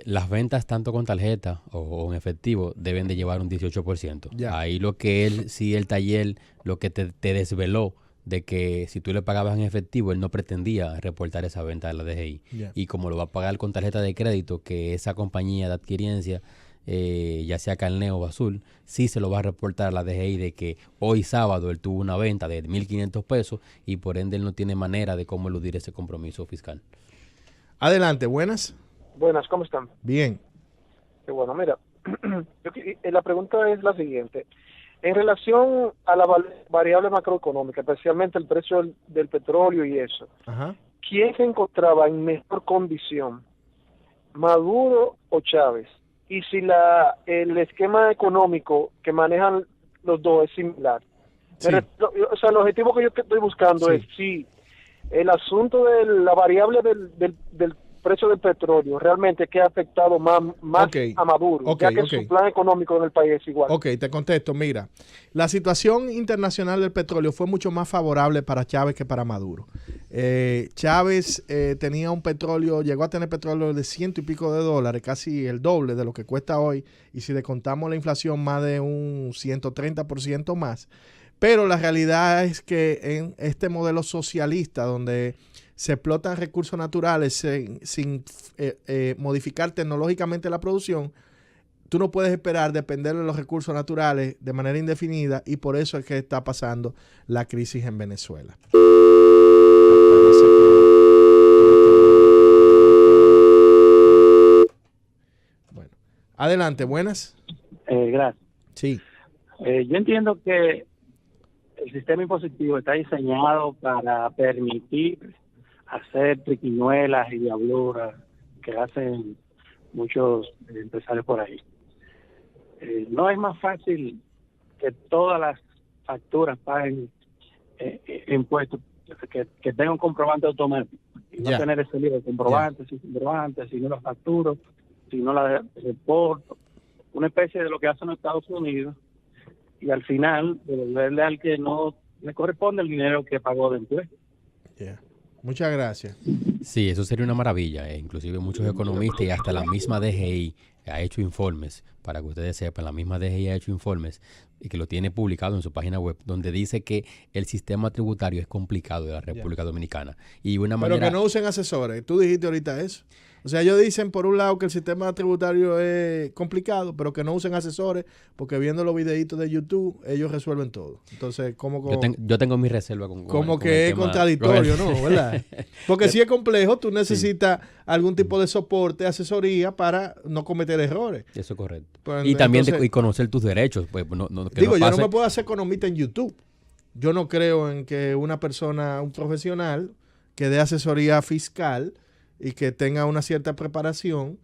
las ventas tanto con tarjeta o en efectivo deben de llevar un 18%. Ya. Ahí lo que el taller, lo que te desveló de que si tú le pagabas en efectivo, él no pretendía reportar esa venta de la DGI. Yeah. Y como lo va a pagar con tarjeta de crédito, que esa compañía de adquiriencia, ya sea Carneo o Azul, sí se lo va a reportar a la DGI de que hoy sábado él tuvo una venta de 1.500 pesos y por ende él no tiene manera de cómo eludir ese compromiso fiscal. Adelante, buenas. Buenas, ¿cómo están? Bien. Qué bueno, mira, la pregunta es la siguiente. En relación a la variable macroeconómica, especialmente el precio del petróleo y eso, ¿quién se encontraba en mejor condición, Maduro o Chávez? Y si el esquema económico que manejan los dos es similar. Sí. El objetivo que yo estoy buscando es si el asunto de la variable del precio del petróleo realmente que ha afectado más a Maduro, ya que su plan económico en el país es igual. Ok, te contesto. Mira, la situación internacional del petróleo fue mucho más favorable para Chávez que para Maduro. Chávez tenía un petróleo, llegó a tener petróleo de $100 y pico, casi el doble de lo que cuesta hoy, y si descontamos la inflación, más de un 130% más. Pero la realidad es que en este modelo socialista, donde se explotan recursos naturales sin modificar tecnológicamente la producción, tú no puedes esperar depender de los recursos naturales de manera indefinida, y por eso es que está pasando la crisis en Venezuela. Bueno, adelante, buenas. Gracias. Sí. Yo entiendo que el sistema impositivo está diseñado para permitir hacer triquiñuelas y diabluras que hacen muchos empresarios por ahí. No es más fácil que todas las facturas paguen impuestos, que tengan un comprobante automático y no tener ese lío de comprobantes y comprobantes, si no las facturo, si no las reporto, una especie de lo que hacen los Estados Unidos, y al final devolverle al que no le corresponde el dinero que pagó de impuestos. Muchas gracias. Sí, eso sería una maravilla. Inclusive muchos economistas y hasta la misma DGI ha hecho informes, para que ustedes sepan, la misma DGI ha hecho informes y que lo tiene publicado en su página web, donde dice que el sistema tributario es complicado de la República Dominicana. Y una Pero manera... que no usen asesores. Tú dijiste ahorita eso. O sea, ellos dicen por un lado que el sistema tributario es complicado, pero que no usen asesores, porque viendo los videitos de YouTube, ellos resuelven todo. Entonces, ¿cómo? Yo tengo mi reserva con como que es contradictorio, ¿no? ¿Verdad? Porque si es complejo, tú necesitas algún tipo de soporte, asesoría para no cometer errores. Eso es correcto. Pues, y también y conocer tus derechos. Pues, yo no me puedo hacer economista en YouTube. Yo no creo en que una persona, un profesional, que dé asesoría fiscal y que tenga una cierta preparación,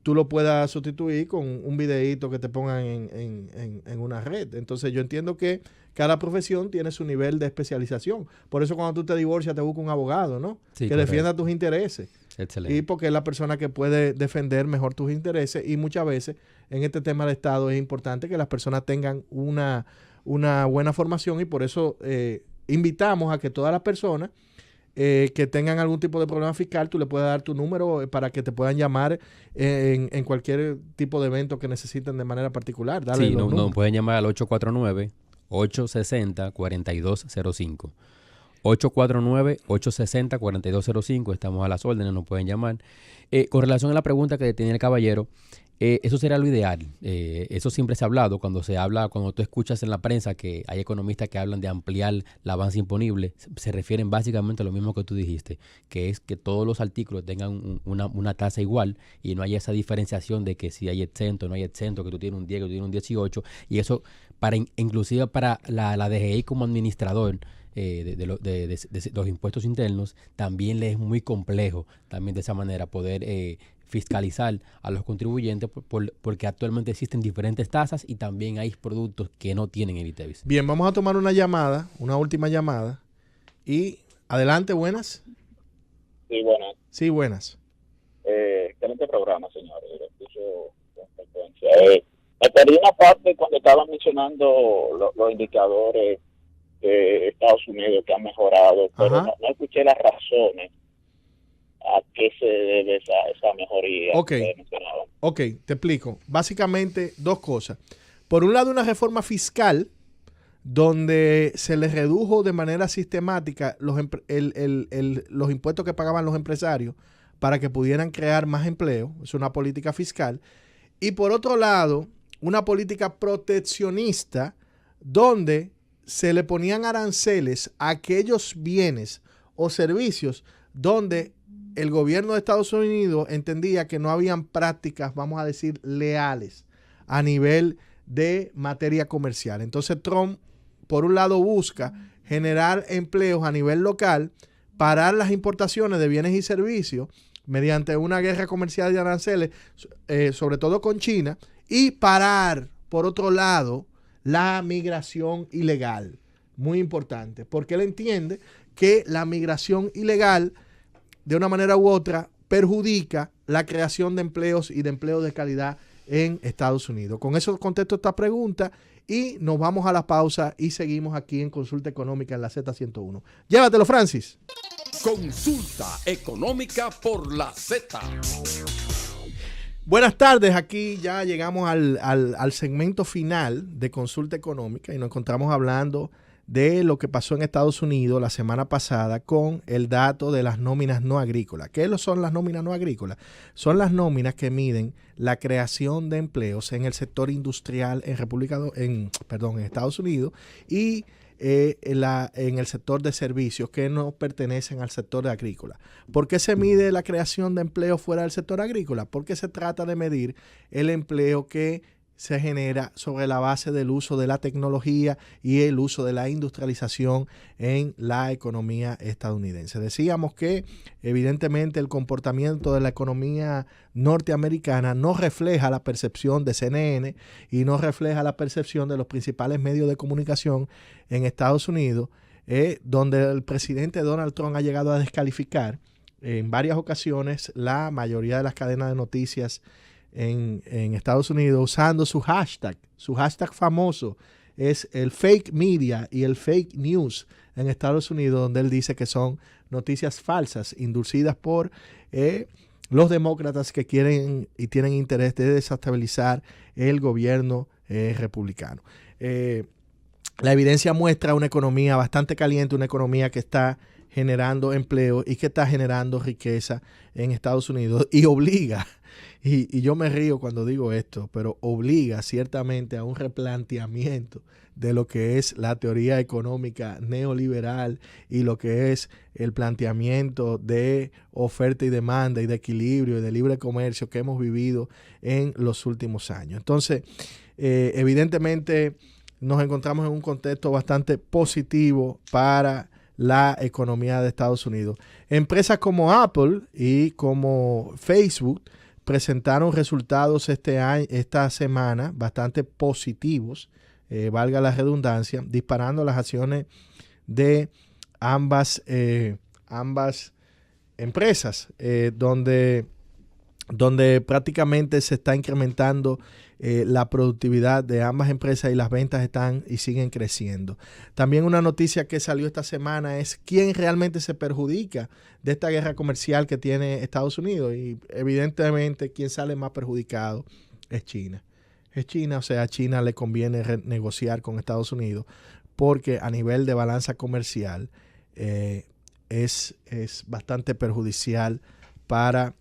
tú lo puedas sustituir con un videíto que te pongan en una red. Entonces yo entiendo que cada profesión tiene su nivel de especialización. Por eso cuando tú te divorcias te busca un abogado, ¿no? Sí, que defienda tus intereses. Excelente. Y porque es la persona que puede defender mejor tus intereses, y muchas veces en este tema de Estado es importante que las personas tengan una buena formación, y por eso invitamos a que todas las personas que tengan algún tipo de problema fiscal, tú le puedes dar tu número para que te puedan llamar en cualquier tipo de evento que necesiten de manera particular. Dale sí, nos pueden llamar al 849-860-4205. 849-860-4205. Estamos a las órdenes, nos pueden llamar. Con relación a la pregunta que tenía el caballero, eso será lo ideal. Eso siempre se ha hablado. Cuando tú escuchas en la prensa que hay economistas que hablan de ampliar la base imponible, se refieren básicamente a lo mismo que tú dijiste, que es que todos los artículos tengan una tasa igual y no haya esa diferenciación de que si hay exento, no hay exento, que tú tienes un 10, que tú tienes un 18. Y eso, inclusive para la DGI como administrador, de los impuestos internos, también le es muy complejo también de esa manera poder fiscalizar a los contribuyentes porque actualmente existen diferentes tasas y también hay productos que no tienen el ITEVIS. Bien, vamos a tomar una última llamada y adelante, buenas. Sí, buenas. Sí, buenas. Excelente programa, señores. Lo escucho con frecuencia. Me perdí una parte cuando estaban mencionando los indicadores de Estados Unidos que han mejorado, pero no escuché las razones a qué se debe esa mejoría. Ok, te explico. Básicamente dos cosas. Por un lado, una reforma fiscal donde se les redujo de manera sistemática los impuestos que pagaban los empresarios para que pudieran crear más empleo. Es una política fiscal. Y por otro lado, una política proteccionista donde se le ponían aranceles a aquellos bienes o servicios donde el gobierno de Estados Unidos entendía que no habían prácticas, vamos a decir, leales a nivel de materia comercial. Entonces Trump, por un lado, busca generar empleos a nivel local, parar las importaciones de bienes y servicios mediante una guerra comercial de aranceles, sobre todo con China, y parar, por otro lado, la migración ilegal. Muy importante, porque él entiende que la migración ilegal, de una manera u otra, perjudica la creación de empleos y de empleos de calidad en Estados Unidos. Con eso contesto esta pregunta y nos vamos a la pausa y seguimos aquí en Consulta Económica en la Z101. Llévatelo, Francis. Consulta Económica por la Z. Buenas tardes, aquí ya llegamos al segmento final de Consulta Económica y nos encontramos hablando de lo que pasó en Estados Unidos la semana pasada con el dato de las nóminas no agrícolas. ¿Qué son las nóminas no agrícolas? Son las nóminas que miden la creación de empleos en el sector industrial en Estados Unidos y en el sector de servicios que no pertenecen al sector agrícola. ¿Por qué se mide la creación de empleo fuera del sector agrícola? Porque se trata de medir el empleo que se genera sobre la base del uso de la tecnología y el uso de la industrialización en la economía estadounidense. Decíamos que evidentemente el comportamiento de la economía norteamericana no refleja la percepción de CNN y no refleja la percepción de los principales medios de comunicación en Estados Unidos, donde el presidente Donald Trump ha llegado a descalificar en varias ocasiones la mayoría de las cadenas de noticias en Estados Unidos usando su hashtag famoso es el fake media y el fake news en Estados Unidos, donde él dice que son noticias falsas inducidas por los demócratas que quieren y tienen interés de desestabilizar el gobierno republicano. La evidencia muestra una economía bastante caliente, una economía que está generando empleo y que está generando riqueza en Estados Unidos y obliga, y yo me río cuando digo esto, pero obliga ciertamente a un replanteamiento de lo que es la teoría económica neoliberal y lo que es el planteamiento de oferta y demanda y de equilibrio y de libre comercio que hemos vivido en los últimos años. Entonces, evidentemente nos encontramos en un contexto bastante positivo para la economía de Estados Unidos. Empresas como Apple y como Facebook presentaron resultados esta semana bastante positivos, valga la redundancia, disparando las acciones de ambas empresas, donde donde prácticamente se está incrementando la productividad de ambas empresas y las ventas están y siguen creciendo. También una noticia que salió esta semana es quién realmente se perjudica de esta guerra comercial que tiene Estados Unidos, y evidentemente quien sale más perjudicado es China. Es China, o sea, a China le conviene negociar con Estados Unidos porque a nivel de balanza comercial es bastante perjudicial para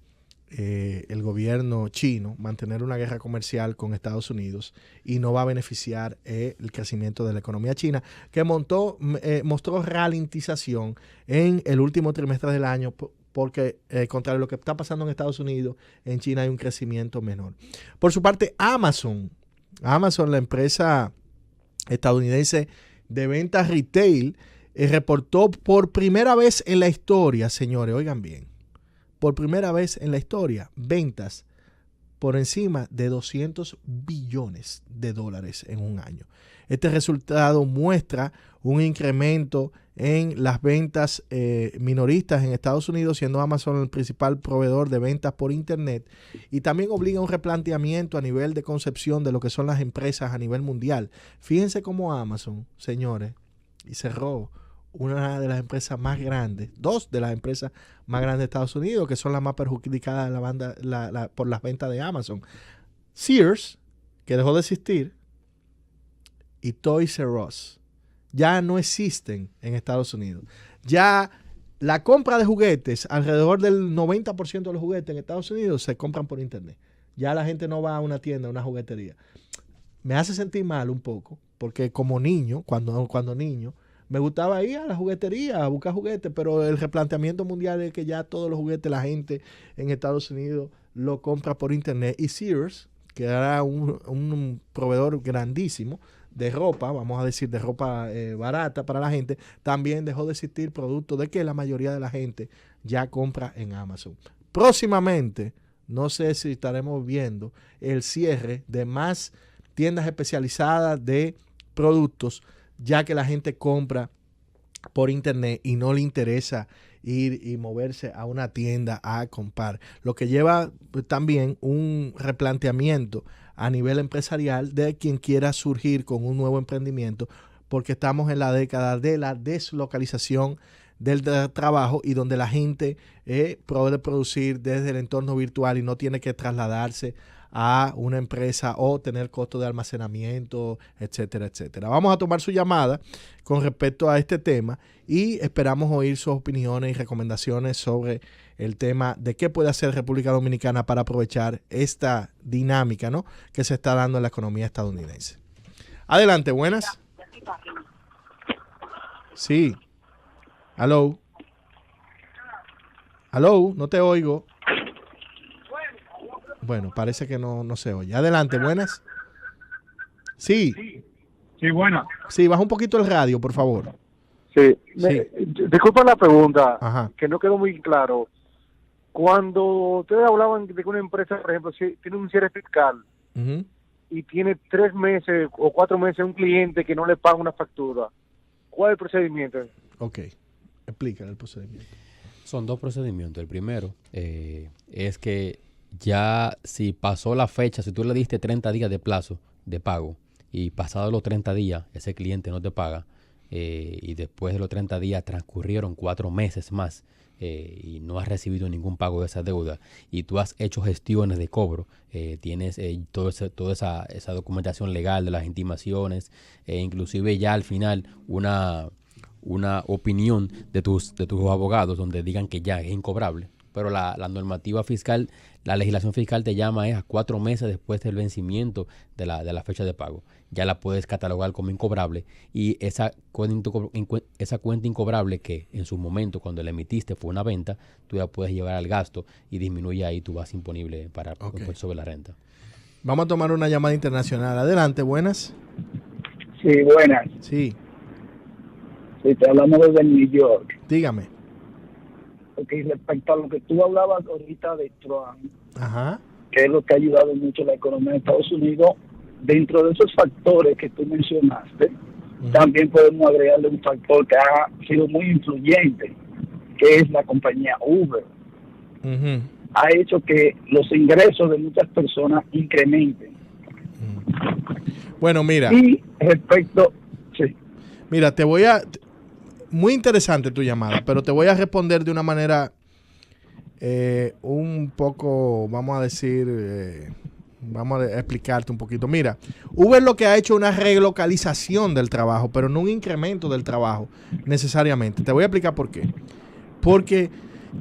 el gobierno chino mantener una guerra comercial con Estados Unidos, y no va a beneficiar el crecimiento de la economía china, que mostró ralentización en el último trimestre del año, porque contrario a lo que está pasando en Estados Unidos, en China hay un crecimiento menor. Por su parte, Amazon, la empresa estadounidense de ventas retail, reportó por primera vez en la historia, señores, oigan bien, por primera vez en la historia, ventas por encima de $200 billones en un año. Este resultado muestra un incremento en las ventas minoristas en Estados Unidos, siendo Amazon el principal proveedor de ventas por Internet, y también obliga a un replanteamiento a nivel de concepción de lo que son las empresas a nivel mundial. Fíjense cómo Amazon, señores, y cerró una de las empresas más grandes, dos de las empresas más grandes de Estados Unidos, que son las más perjudicadas por las ventas de Amazon. Sears, que dejó de existir, y Toys R Us ya no existen en Estados Unidos. Ya la compra de juguetes, alrededor del 90% de los juguetes en Estados Unidos se compran por internet. Ya la gente no va a una tienda, a una juguetería. Me hace sentir mal un poco, porque como niño, cuando niño, me gustaba ir a la juguetería a buscar juguetes, pero el replanteamiento mundial es que ya todos los juguetes la gente en Estados Unidos lo compra por internet. Y Sears, que era un proveedor grandísimo de ropa, vamos a decir de ropa barata para la gente, también dejó de existir, producto de que la mayoría de la gente ya compra en Amazon. Próximamente, no sé si estaremos viendo el cierre de más tiendas especializadas de productos, ya que la gente compra por internet y no le interesa ir y moverse a una tienda a comprar. Lo que lleva también un replanteamiento a nivel empresarial de quien quiera surgir con un nuevo emprendimiento, porque estamos en la década de la deslocalización del trabajo, y donde la gente puede producir desde el entorno virtual y no tiene que trasladarse a una empresa o tener costos de almacenamiento, etcétera, etcétera. Vamos a tomar su llamada con respecto a este tema y esperamos oír sus opiniones y recomendaciones sobre el tema de qué puede hacer República Dominicana para aprovechar esta dinámica, ¿no?, que se está dando en la economía estadounidense. Adelante, buenas. Sí. Hello. Hello, no te oigo. Bueno, parece que no se oye. Adelante, buenas. Sí. Sí, buenas. Sí, baja un poquito el radio, por favor. Sí. Sí. Disculpa la pregunta, Ajá. que no quedó muy claro. Cuando ustedes hablaban de que una empresa, por ejemplo, si tiene un cierre fiscal y tiene 3 meses o 4 meses un cliente que no le paga una factura, ¿cuál es el procedimiento? Ok, explica el procedimiento. Son 2 procedimientos. El primero es que ya si pasó la fecha, si tú le diste 30 días de plazo de pago y pasados los 30 días ese cliente no te paga, y después de los 30 días transcurrieron 4 meses más y no has recibido ningún pago de esa deuda y tú has hecho gestiones de cobro, tienes toda esa documentación legal de las intimaciones, inclusive ya al final una opinión de tus abogados donde digan que ya es incobrable. Pero la normativa fiscal, la legislación fiscal te llama a 4 meses después del vencimiento de la fecha de pago. Ya la puedes catalogar como incobrable, y esa cuenta incobrable que en su momento cuando la emitiste fue una venta, tú la puedes llevar al gasto y disminuye ahí tu base imponible para sobre la renta. Vamos a tomar una llamada internacional. Adelante, buenas. Sí, buenas. Sí. Sí, te hablamos desde New York. Dígame. Ok, respecto a lo que tú hablabas ahorita de Trump, Ajá. que es lo que ha ayudado mucho a la economía de Estados Unidos, dentro de esos factores que tú mencionaste, también podemos agregarle un factor que ha sido muy influyente, que es la compañía Uber. ha hecho que los ingresos de muchas personas incrementen. Bueno, mira. Y respecto, sí. Mira, muy interesante tu llamada, pero te voy a responder de una manera un poco, vamos a decir, vamos a explicarte un poquito. Mira, Uber lo que ha hecho es una relocalización del trabajo, pero no un incremento del trabajo necesariamente. Te voy a explicar por qué. Porque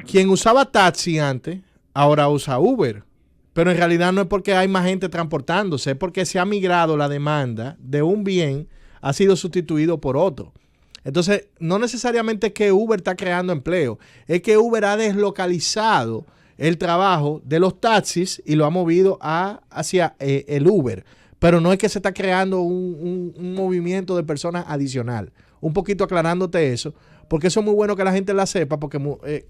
quien usaba taxi antes, ahora usa Uber. Pero en realidad no es porque hay más gente transportándose, es porque se ha migrado la demanda de un bien, ha sido sustituido por otro. Entonces, no necesariamente es que Uber está creando empleo, es que Uber ha deslocalizado el trabajo de los taxis y lo ha movido hacia el Uber. Pero no es que se está creando un movimiento de personas adicional. Un poquito aclarándote eso, porque eso es muy bueno que la gente la sepa, porque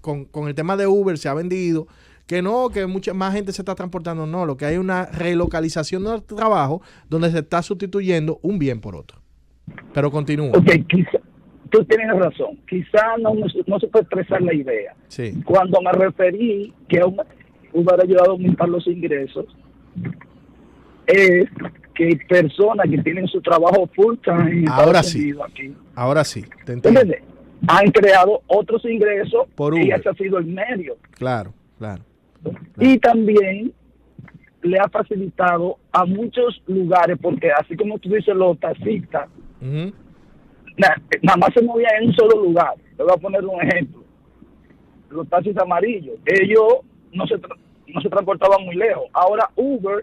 con el tema de Uber se ha vendido que no, que mucha más gente se está transportando. No, lo que hay es una relocalización del trabajo donde se está sustituyendo un bien por otro. Pero continúa. Ok, tú tienes razón. Quizá no se puede expresar la idea. Sí. Cuando me referí que hubiera ayudado a aumentar los ingresos, es que personas que tienen su trabajo full time en Estados Unidos aquí. Ahora sí, te entiendo. ¿Entiendes? Han creado otros ingresos por y Uber. ese ha sido el medio. Claro, claro. Y también le ha facilitado a muchos lugares, porque así como tú dices, los taxistas, nada más se movían en un solo lugar. Te voy a poner un ejemplo. Los taxis amarillos, ellos no se transportaban muy lejos. Ahora Uber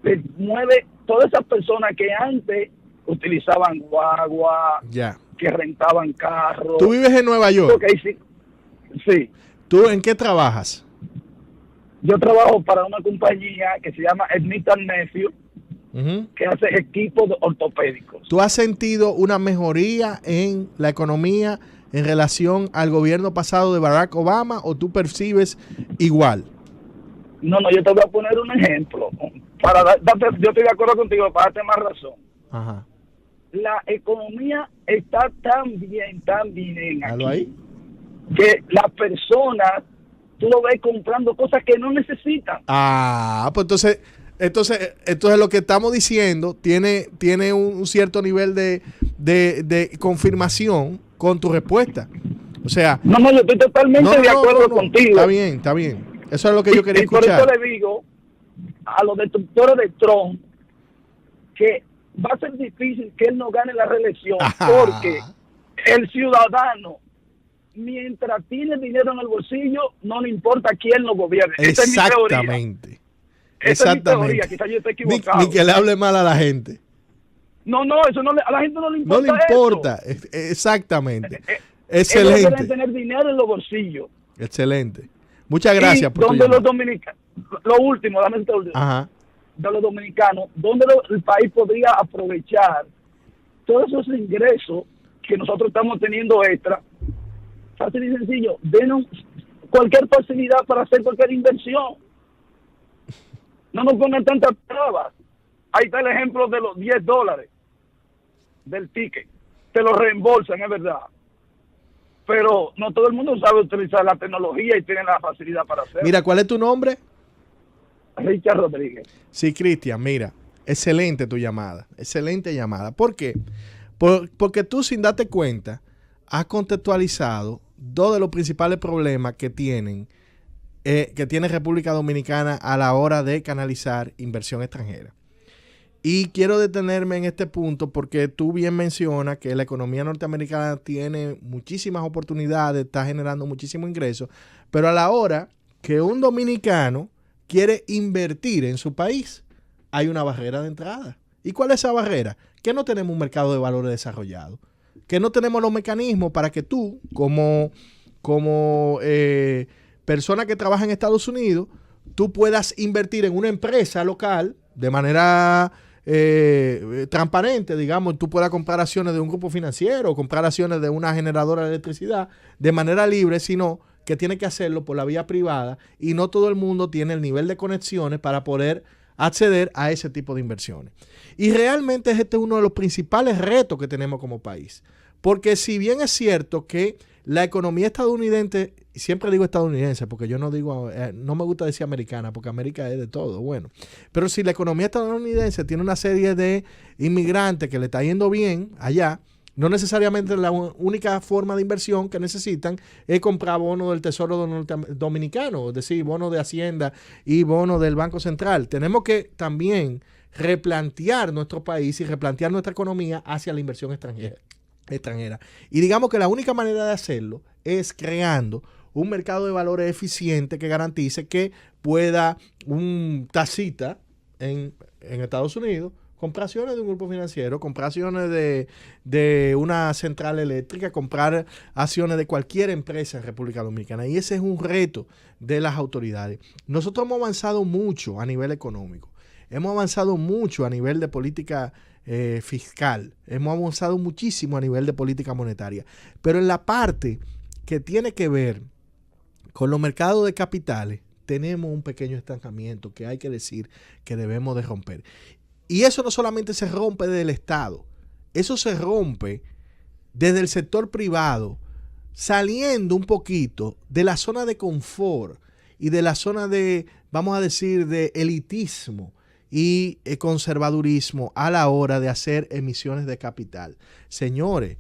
le mueve todas esas personas que antes utilizaban guagua, que rentaban carros. ¿Tú vives en Nueva York? Okay, sí. ¿Tú en qué trabajas? Yo trabajo para una compañía que se llama Smith & Nephew, que hace equipos ortopédicos. ¿Tú has sentido una mejoría en la economía en relación al gobierno pasado de Barack Obama o tú percibes igual? No, yo te voy a poner un ejemplo. Yo estoy de acuerdo contigo, para darte más razón. Ajá. La economía está tan bien aquí, ahí, que las personas, tú lo ves comprando cosas que no necesitan. Pues entonces lo que estamos diciendo tiene un cierto nivel de confirmación con tu respuesta. O sea... No, yo estoy totalmente de acuerdo contigo. Está bien. Eso es lo que yo quería escuchar. Por eso le digo a los destructores de Trump que va a ser difícil que él no gane la reelección, porque el ciudadano, mientras tiene dinero en el bolsillo, no le importa quién lo gobierne. Exactamente. Esa es mi teoría. Quizás yo esté equivocado. Ni que le hable mal a la gente. No, eso a la gente no le importa. No le importa. Exactamente. Excelente. Ellos quieren tener dinero en los bolsillos. Excelente. Muchas gracias por tu llamada. Los dominicanos, lo último, Ajá. de los dominicanos, donde el país podría aprovechar todos esos ingresos que nosotros estamos teniendo extra. Fácil y sencillo, denos cualquier facilidad para hacer cualquier inversión. No nos pongan tantas trabas. Ahí está el ejemplo de los $10 del ticket. Te lo reembolsan, es verdad. Pero no todo el mundo sabe utilizar la tecnología y tiene la facilidad para hacerlo. Mira, ¿cuál es tu nombre? Richard Rodríguez. Sí, Cristian, mira, excelente tu llamada. Excelente llamada. ¿Por qué? Porque tú, sin darte cuenta, has contextualizado dos de los principales problemas que tiene República Dominicana a la hora de canalizar inversión extranjera. Y quiero detenerme en este punto porque tú bien mencionas que la economía norteamericana tiene muchísimas oportunidades, está generando muchísimos ingresos, pero a la hora que un dominicano quiere invertir en su país, hay una barrera de entrada. ¿Y cuál es esa barrera? Que no tenemos un mercado de valores desarrollado, que no tenemos los mecanismos para que tú, como persona que trabaja en Estados Unidos, tú puedas invertir en una empresa local de manera transparente, digamos, tú puedas comprar acciones de un grupo financiero o comprar acciones de una generadora de electricidad de manera libre, sino que tiene que hacerlo por la vía privada y no todo el mundo tiene el nivel de conexiones para poder acceder a ese tipo de inversiones. Y realmente este es uno de los principales retos que tenemos como país, Porque si bien es cierto que la economía estadounidense, siempre digo estadounidense porque yo no digo, no me gusta decir americana porque América es de todo, bueno. Pero si la economía estadounidense tiene una serie de inmigrantes que le está yendo bien allá, no necesariamente la única forma de inversión que necesitan es comprar bonos del Tesoro Dominicano, es decir, bonos de Hacienda y bonos del Banco Central. Tenemos que también replantear nuestro país y replantear nuestra economía hacia la inversión extranjera. Y digamos que la única manera de hacerlo es creando un mercado de valores eficiente que garantice que pueda un tacita en Estados Unidos comprar acciones de un grupo financiero, comprar acciones de una central eléctrica, comprar acciones de cualquier empresa en República Dominicana. Y ese es un reto de las autoridades. Nosotros hemos avanzado mucho a nivel económico. Hemos avanzado mucho a nivel de política fiscal. Hemos avanzado muchísimo a nivel de política monetaria. Pero en la parte que tiene que ver con los mercados de capitales, tenemos un pequeño estancamiento que hay que decir que debemos de romper. Y eso no solamente se rompe desde el Estado, eso se rompe desde el sector privado, saliendo un poquito de la zona de confort y de la zona de, vamos a decir, de elitismo y conservadurismo a la hora de hacer emisiones de capital. Señores,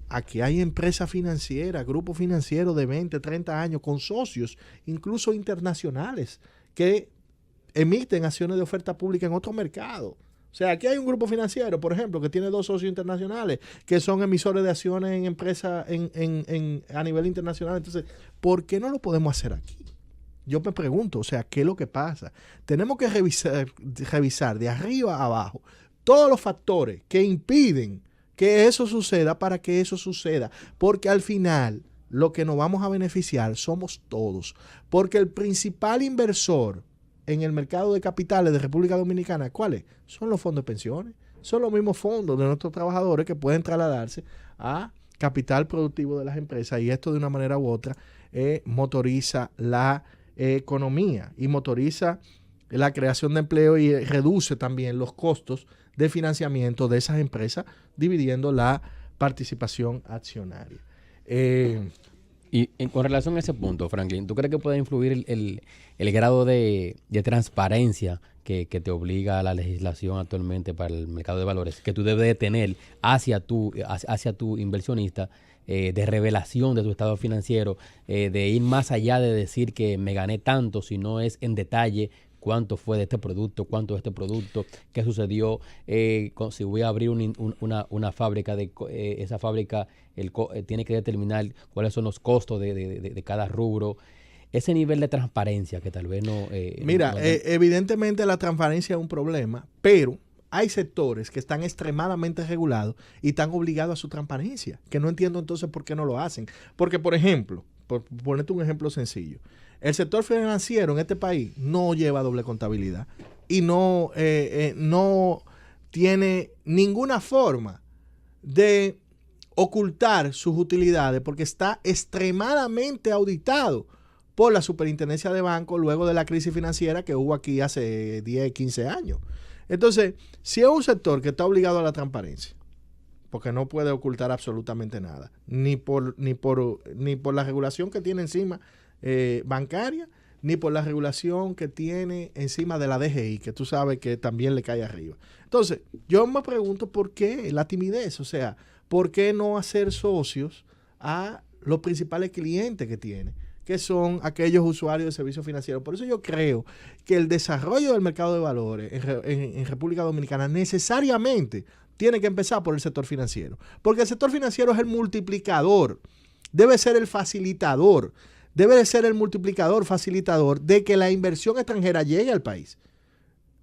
aquí hay empresas financieras, grupos financieros de 20, 30 años con socios, incluso internacionales, que emiten acciones de oferta pública en otro mercado. O sea, aquí hay un grupo financiero, por ejemplo, que tiene 2 socios internacionales que son emisores de acciones en empresas a nivel internacional. Entonces, ¿por qué no lo podemos hacer aquí? Yo me pregunto, o sea, ¿qué es lo que pasa? Tenemos que revisar de arriba a abajo todos los factores que impiden que eso suceda para que eso suceda. Porque al final, lo que nos vamos a beneficiar somos todos. Porque el principal inversor en el mercado de capitales de República Dominicana, ¿cuáles? Son los fondos de pensiones. Son los mismos fondos de nuestros trabajadores que pueden trasladarse a capital productivo de las empresas, y esto de una manera u otra motoriza la economía y motoriza la creación de empleo y reduce también los costos de financiamiento de esas empresas, dividiendo la participación accionaria. Con relación a ese punto, Franklin, ¿tú crees que puede influir el grado de transparencia que te obliga a la legislación actualmente para el mercado de valores, que tú debes de tener hacia tu inversionista, de revelación de tu estado financiero, de ir más allá de decir que me gané tanto, si no es en detalle cuánto fue de este producto, cuánto de este producto, qué sucedió, si voy a abrir una fábrica, esa fábrica tiene que determinar cuáles son los costos de cada rubro. Ese nivel de transparencia que tal vez no... evidentemente la transparencia es un problema, pero hay sectores que están extremadamente regulados y están obligados a su transparencia, que no entiendo entonces por qué no lo hacen. Porque, por ejemplo, por ponerte un ejemplo sencillo, el sector financiero en este país no lleva doble contabilidad y no tiene ninguna forma de ocultar sus utilidades porque está extremadamente auditado por la Superintendencia de Bancos luego de la crisis financiera que hubo aquí hace 10, 15 años. Entonces, si es un sector que está obligado a la transparencia, porque no puede ocultar absolutamente nada, ni por la regulación que tiene encima bancaria, ni por la regulación que tiene encima de la DGI, que tú sabes que también le cae arriba. Entonces, yo me pregunto por qué la timidez, o sea, ¿por qué no hacer socios a los principales clientes que tiene, que son aquellos usuarios de servicios financieros? Por eso yo creo que el desarrollo del mercado de valores en República Dominicana necesariamente tiene que empezar por el sector financiero, porque el sector financiero es el multiplicador, debe ser el facilitador, debe de ser el multiplicador, facilitador de que la inversión extranjera llegue al país.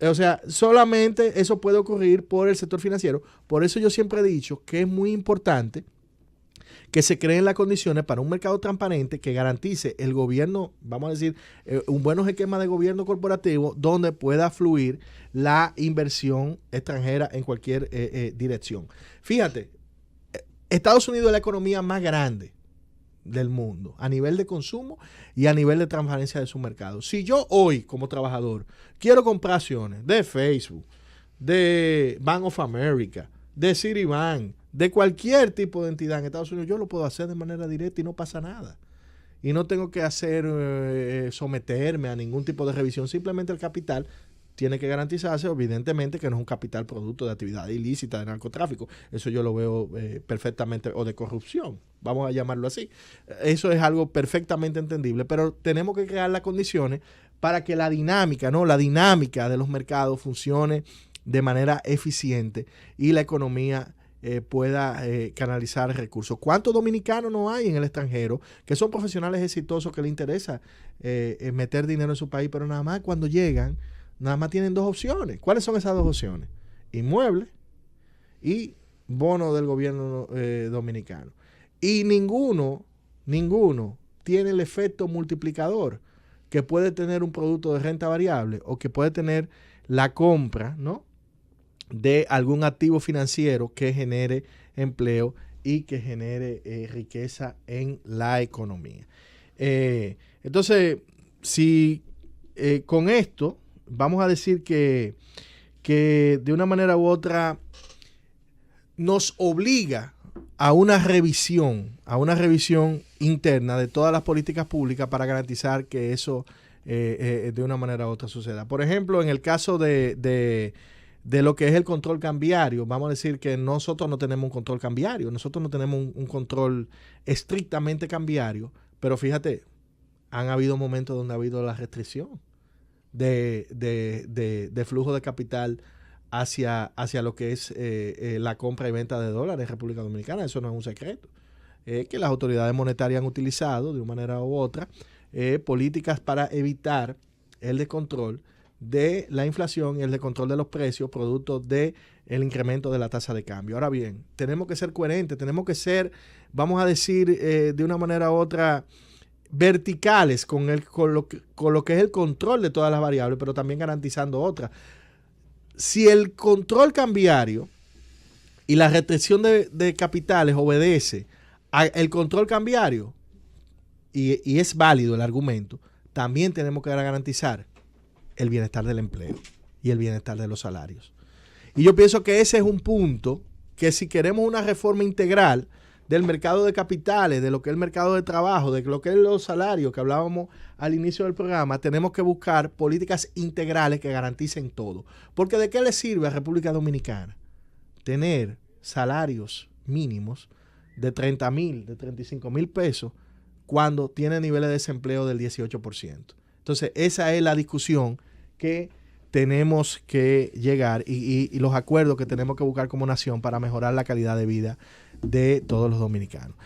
O sea, solamente eso puede ocurrir por el sector financiero. Por eso yo siempre he dicho que es muy importante que se creen las condiciones para un mercado transparente que garantice el gobierno, vamos a decir, un buen esquema de gobierno corporativo donde pueda fluir la inversión extranjera en cualquier dirección. Fíjate, Estados Unidos es la economía más grande del mundo a nivel de consumo y a nivel de transparencia de su mercado. Si yo hoy, como trabajador, quiero comprar acciones de Facebook, de Bank of America, de Citibank, de cualquier tipo de entidad en Estados Unidos, yo lo puedo hacer de manera directa y no pasa nada. Y no tengo que someterme a ningún tipo de revisión. Simplemente el capital tiene que garantizarse, evidentemente, que no es un capital producto de actividad ilícita, de narcotráfico. Eso yo lo veo perfectamente, o de corrupción, vamos a llamarlo así. Eso es algo perfectamente entendible, pero tenemos que crear las condiciones para que la dinámica de los mercados funcione de manera eficiente y la economía pueda canalizar recursos. ¿Cuántos dominicanos no hay en el extranjero que son profesionales exitosos que les interesa meter dinero en su país, pero nada más cuando llegan, nada más tienen dos opciones? ¿Cuáles son esas dos opciones? Inmuebles y bono del gobierno dominicano. Y ninguno tiene el efecto multiplicador que puede tener un producto de renta variable o que puede tener la compra, ¿no?, de algún activo financiero que genere empleo y que genere riqueza en la economía. Entonces, si con esto vamos a decir que de una manera u otra nos obliga a una revisión interna de todas las políticas públicas para garantizar que eso de una manera u otra suceda. Por ejemplo, en el caso de lo que es el control cambiario, vamos a decir que nosotros no tenemos un control cambiario, nosotros no tenemos un control estrictamente cambiario, pero fíjate, han habido momentos donde ha habido la restricción de flujo de capital hacia lo que es la compra y venta de dólares en República Dominicana. Eso no es un secreto. Que las autoridades monetarias han utilizado de una manera u otra políticas para evitar el descontrol de la inflación y el descontrol de los precios producto del incremento de la tasa de cambio. Ahora bien, tenemos que ser coherentes, tenemos que ser, vamos a decir, de una manera u otra, verticales con lo que es el control de todas las variables, pero también garantizando otras. Si el control cambiario y la restricción de capitales obedece al control cambiario, y es válido el argumento, también tenemos que garantizar el bienestar del empleo y el bienestar de los salarios. Y yo pienso que ese es un punto que, si queremos una reforma integral del mercado de capitales, de lo que es el mercado de trabajo, de lo que es los salarios que hablábamos al inicio del programa, tenemos que buscar políticas integrales que garanticen todo. Porque ¿de qué le sirve a República Dominicana tener salarios mínimos de 30,000, de 35,000 pesos cuando tiene niveles de desempleo del 18%? Entonces, esa es la discusión que tenemos que llegar y los acuerdos que tenemos que buscar como nación para mejorar la calidad de vida de todos los dominicanos.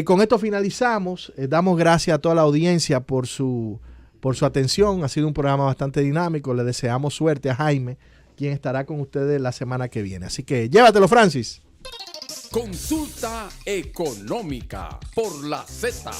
Con esto finalizamos. Damos gracias a toda la audiencia por su atención. Ha sido un programa bastante dinámico. Le deseamos suerte a Jaime, quien estará con ustedes la semana que viene. Así que llévatelo, Francis. Consulta económica por la Z.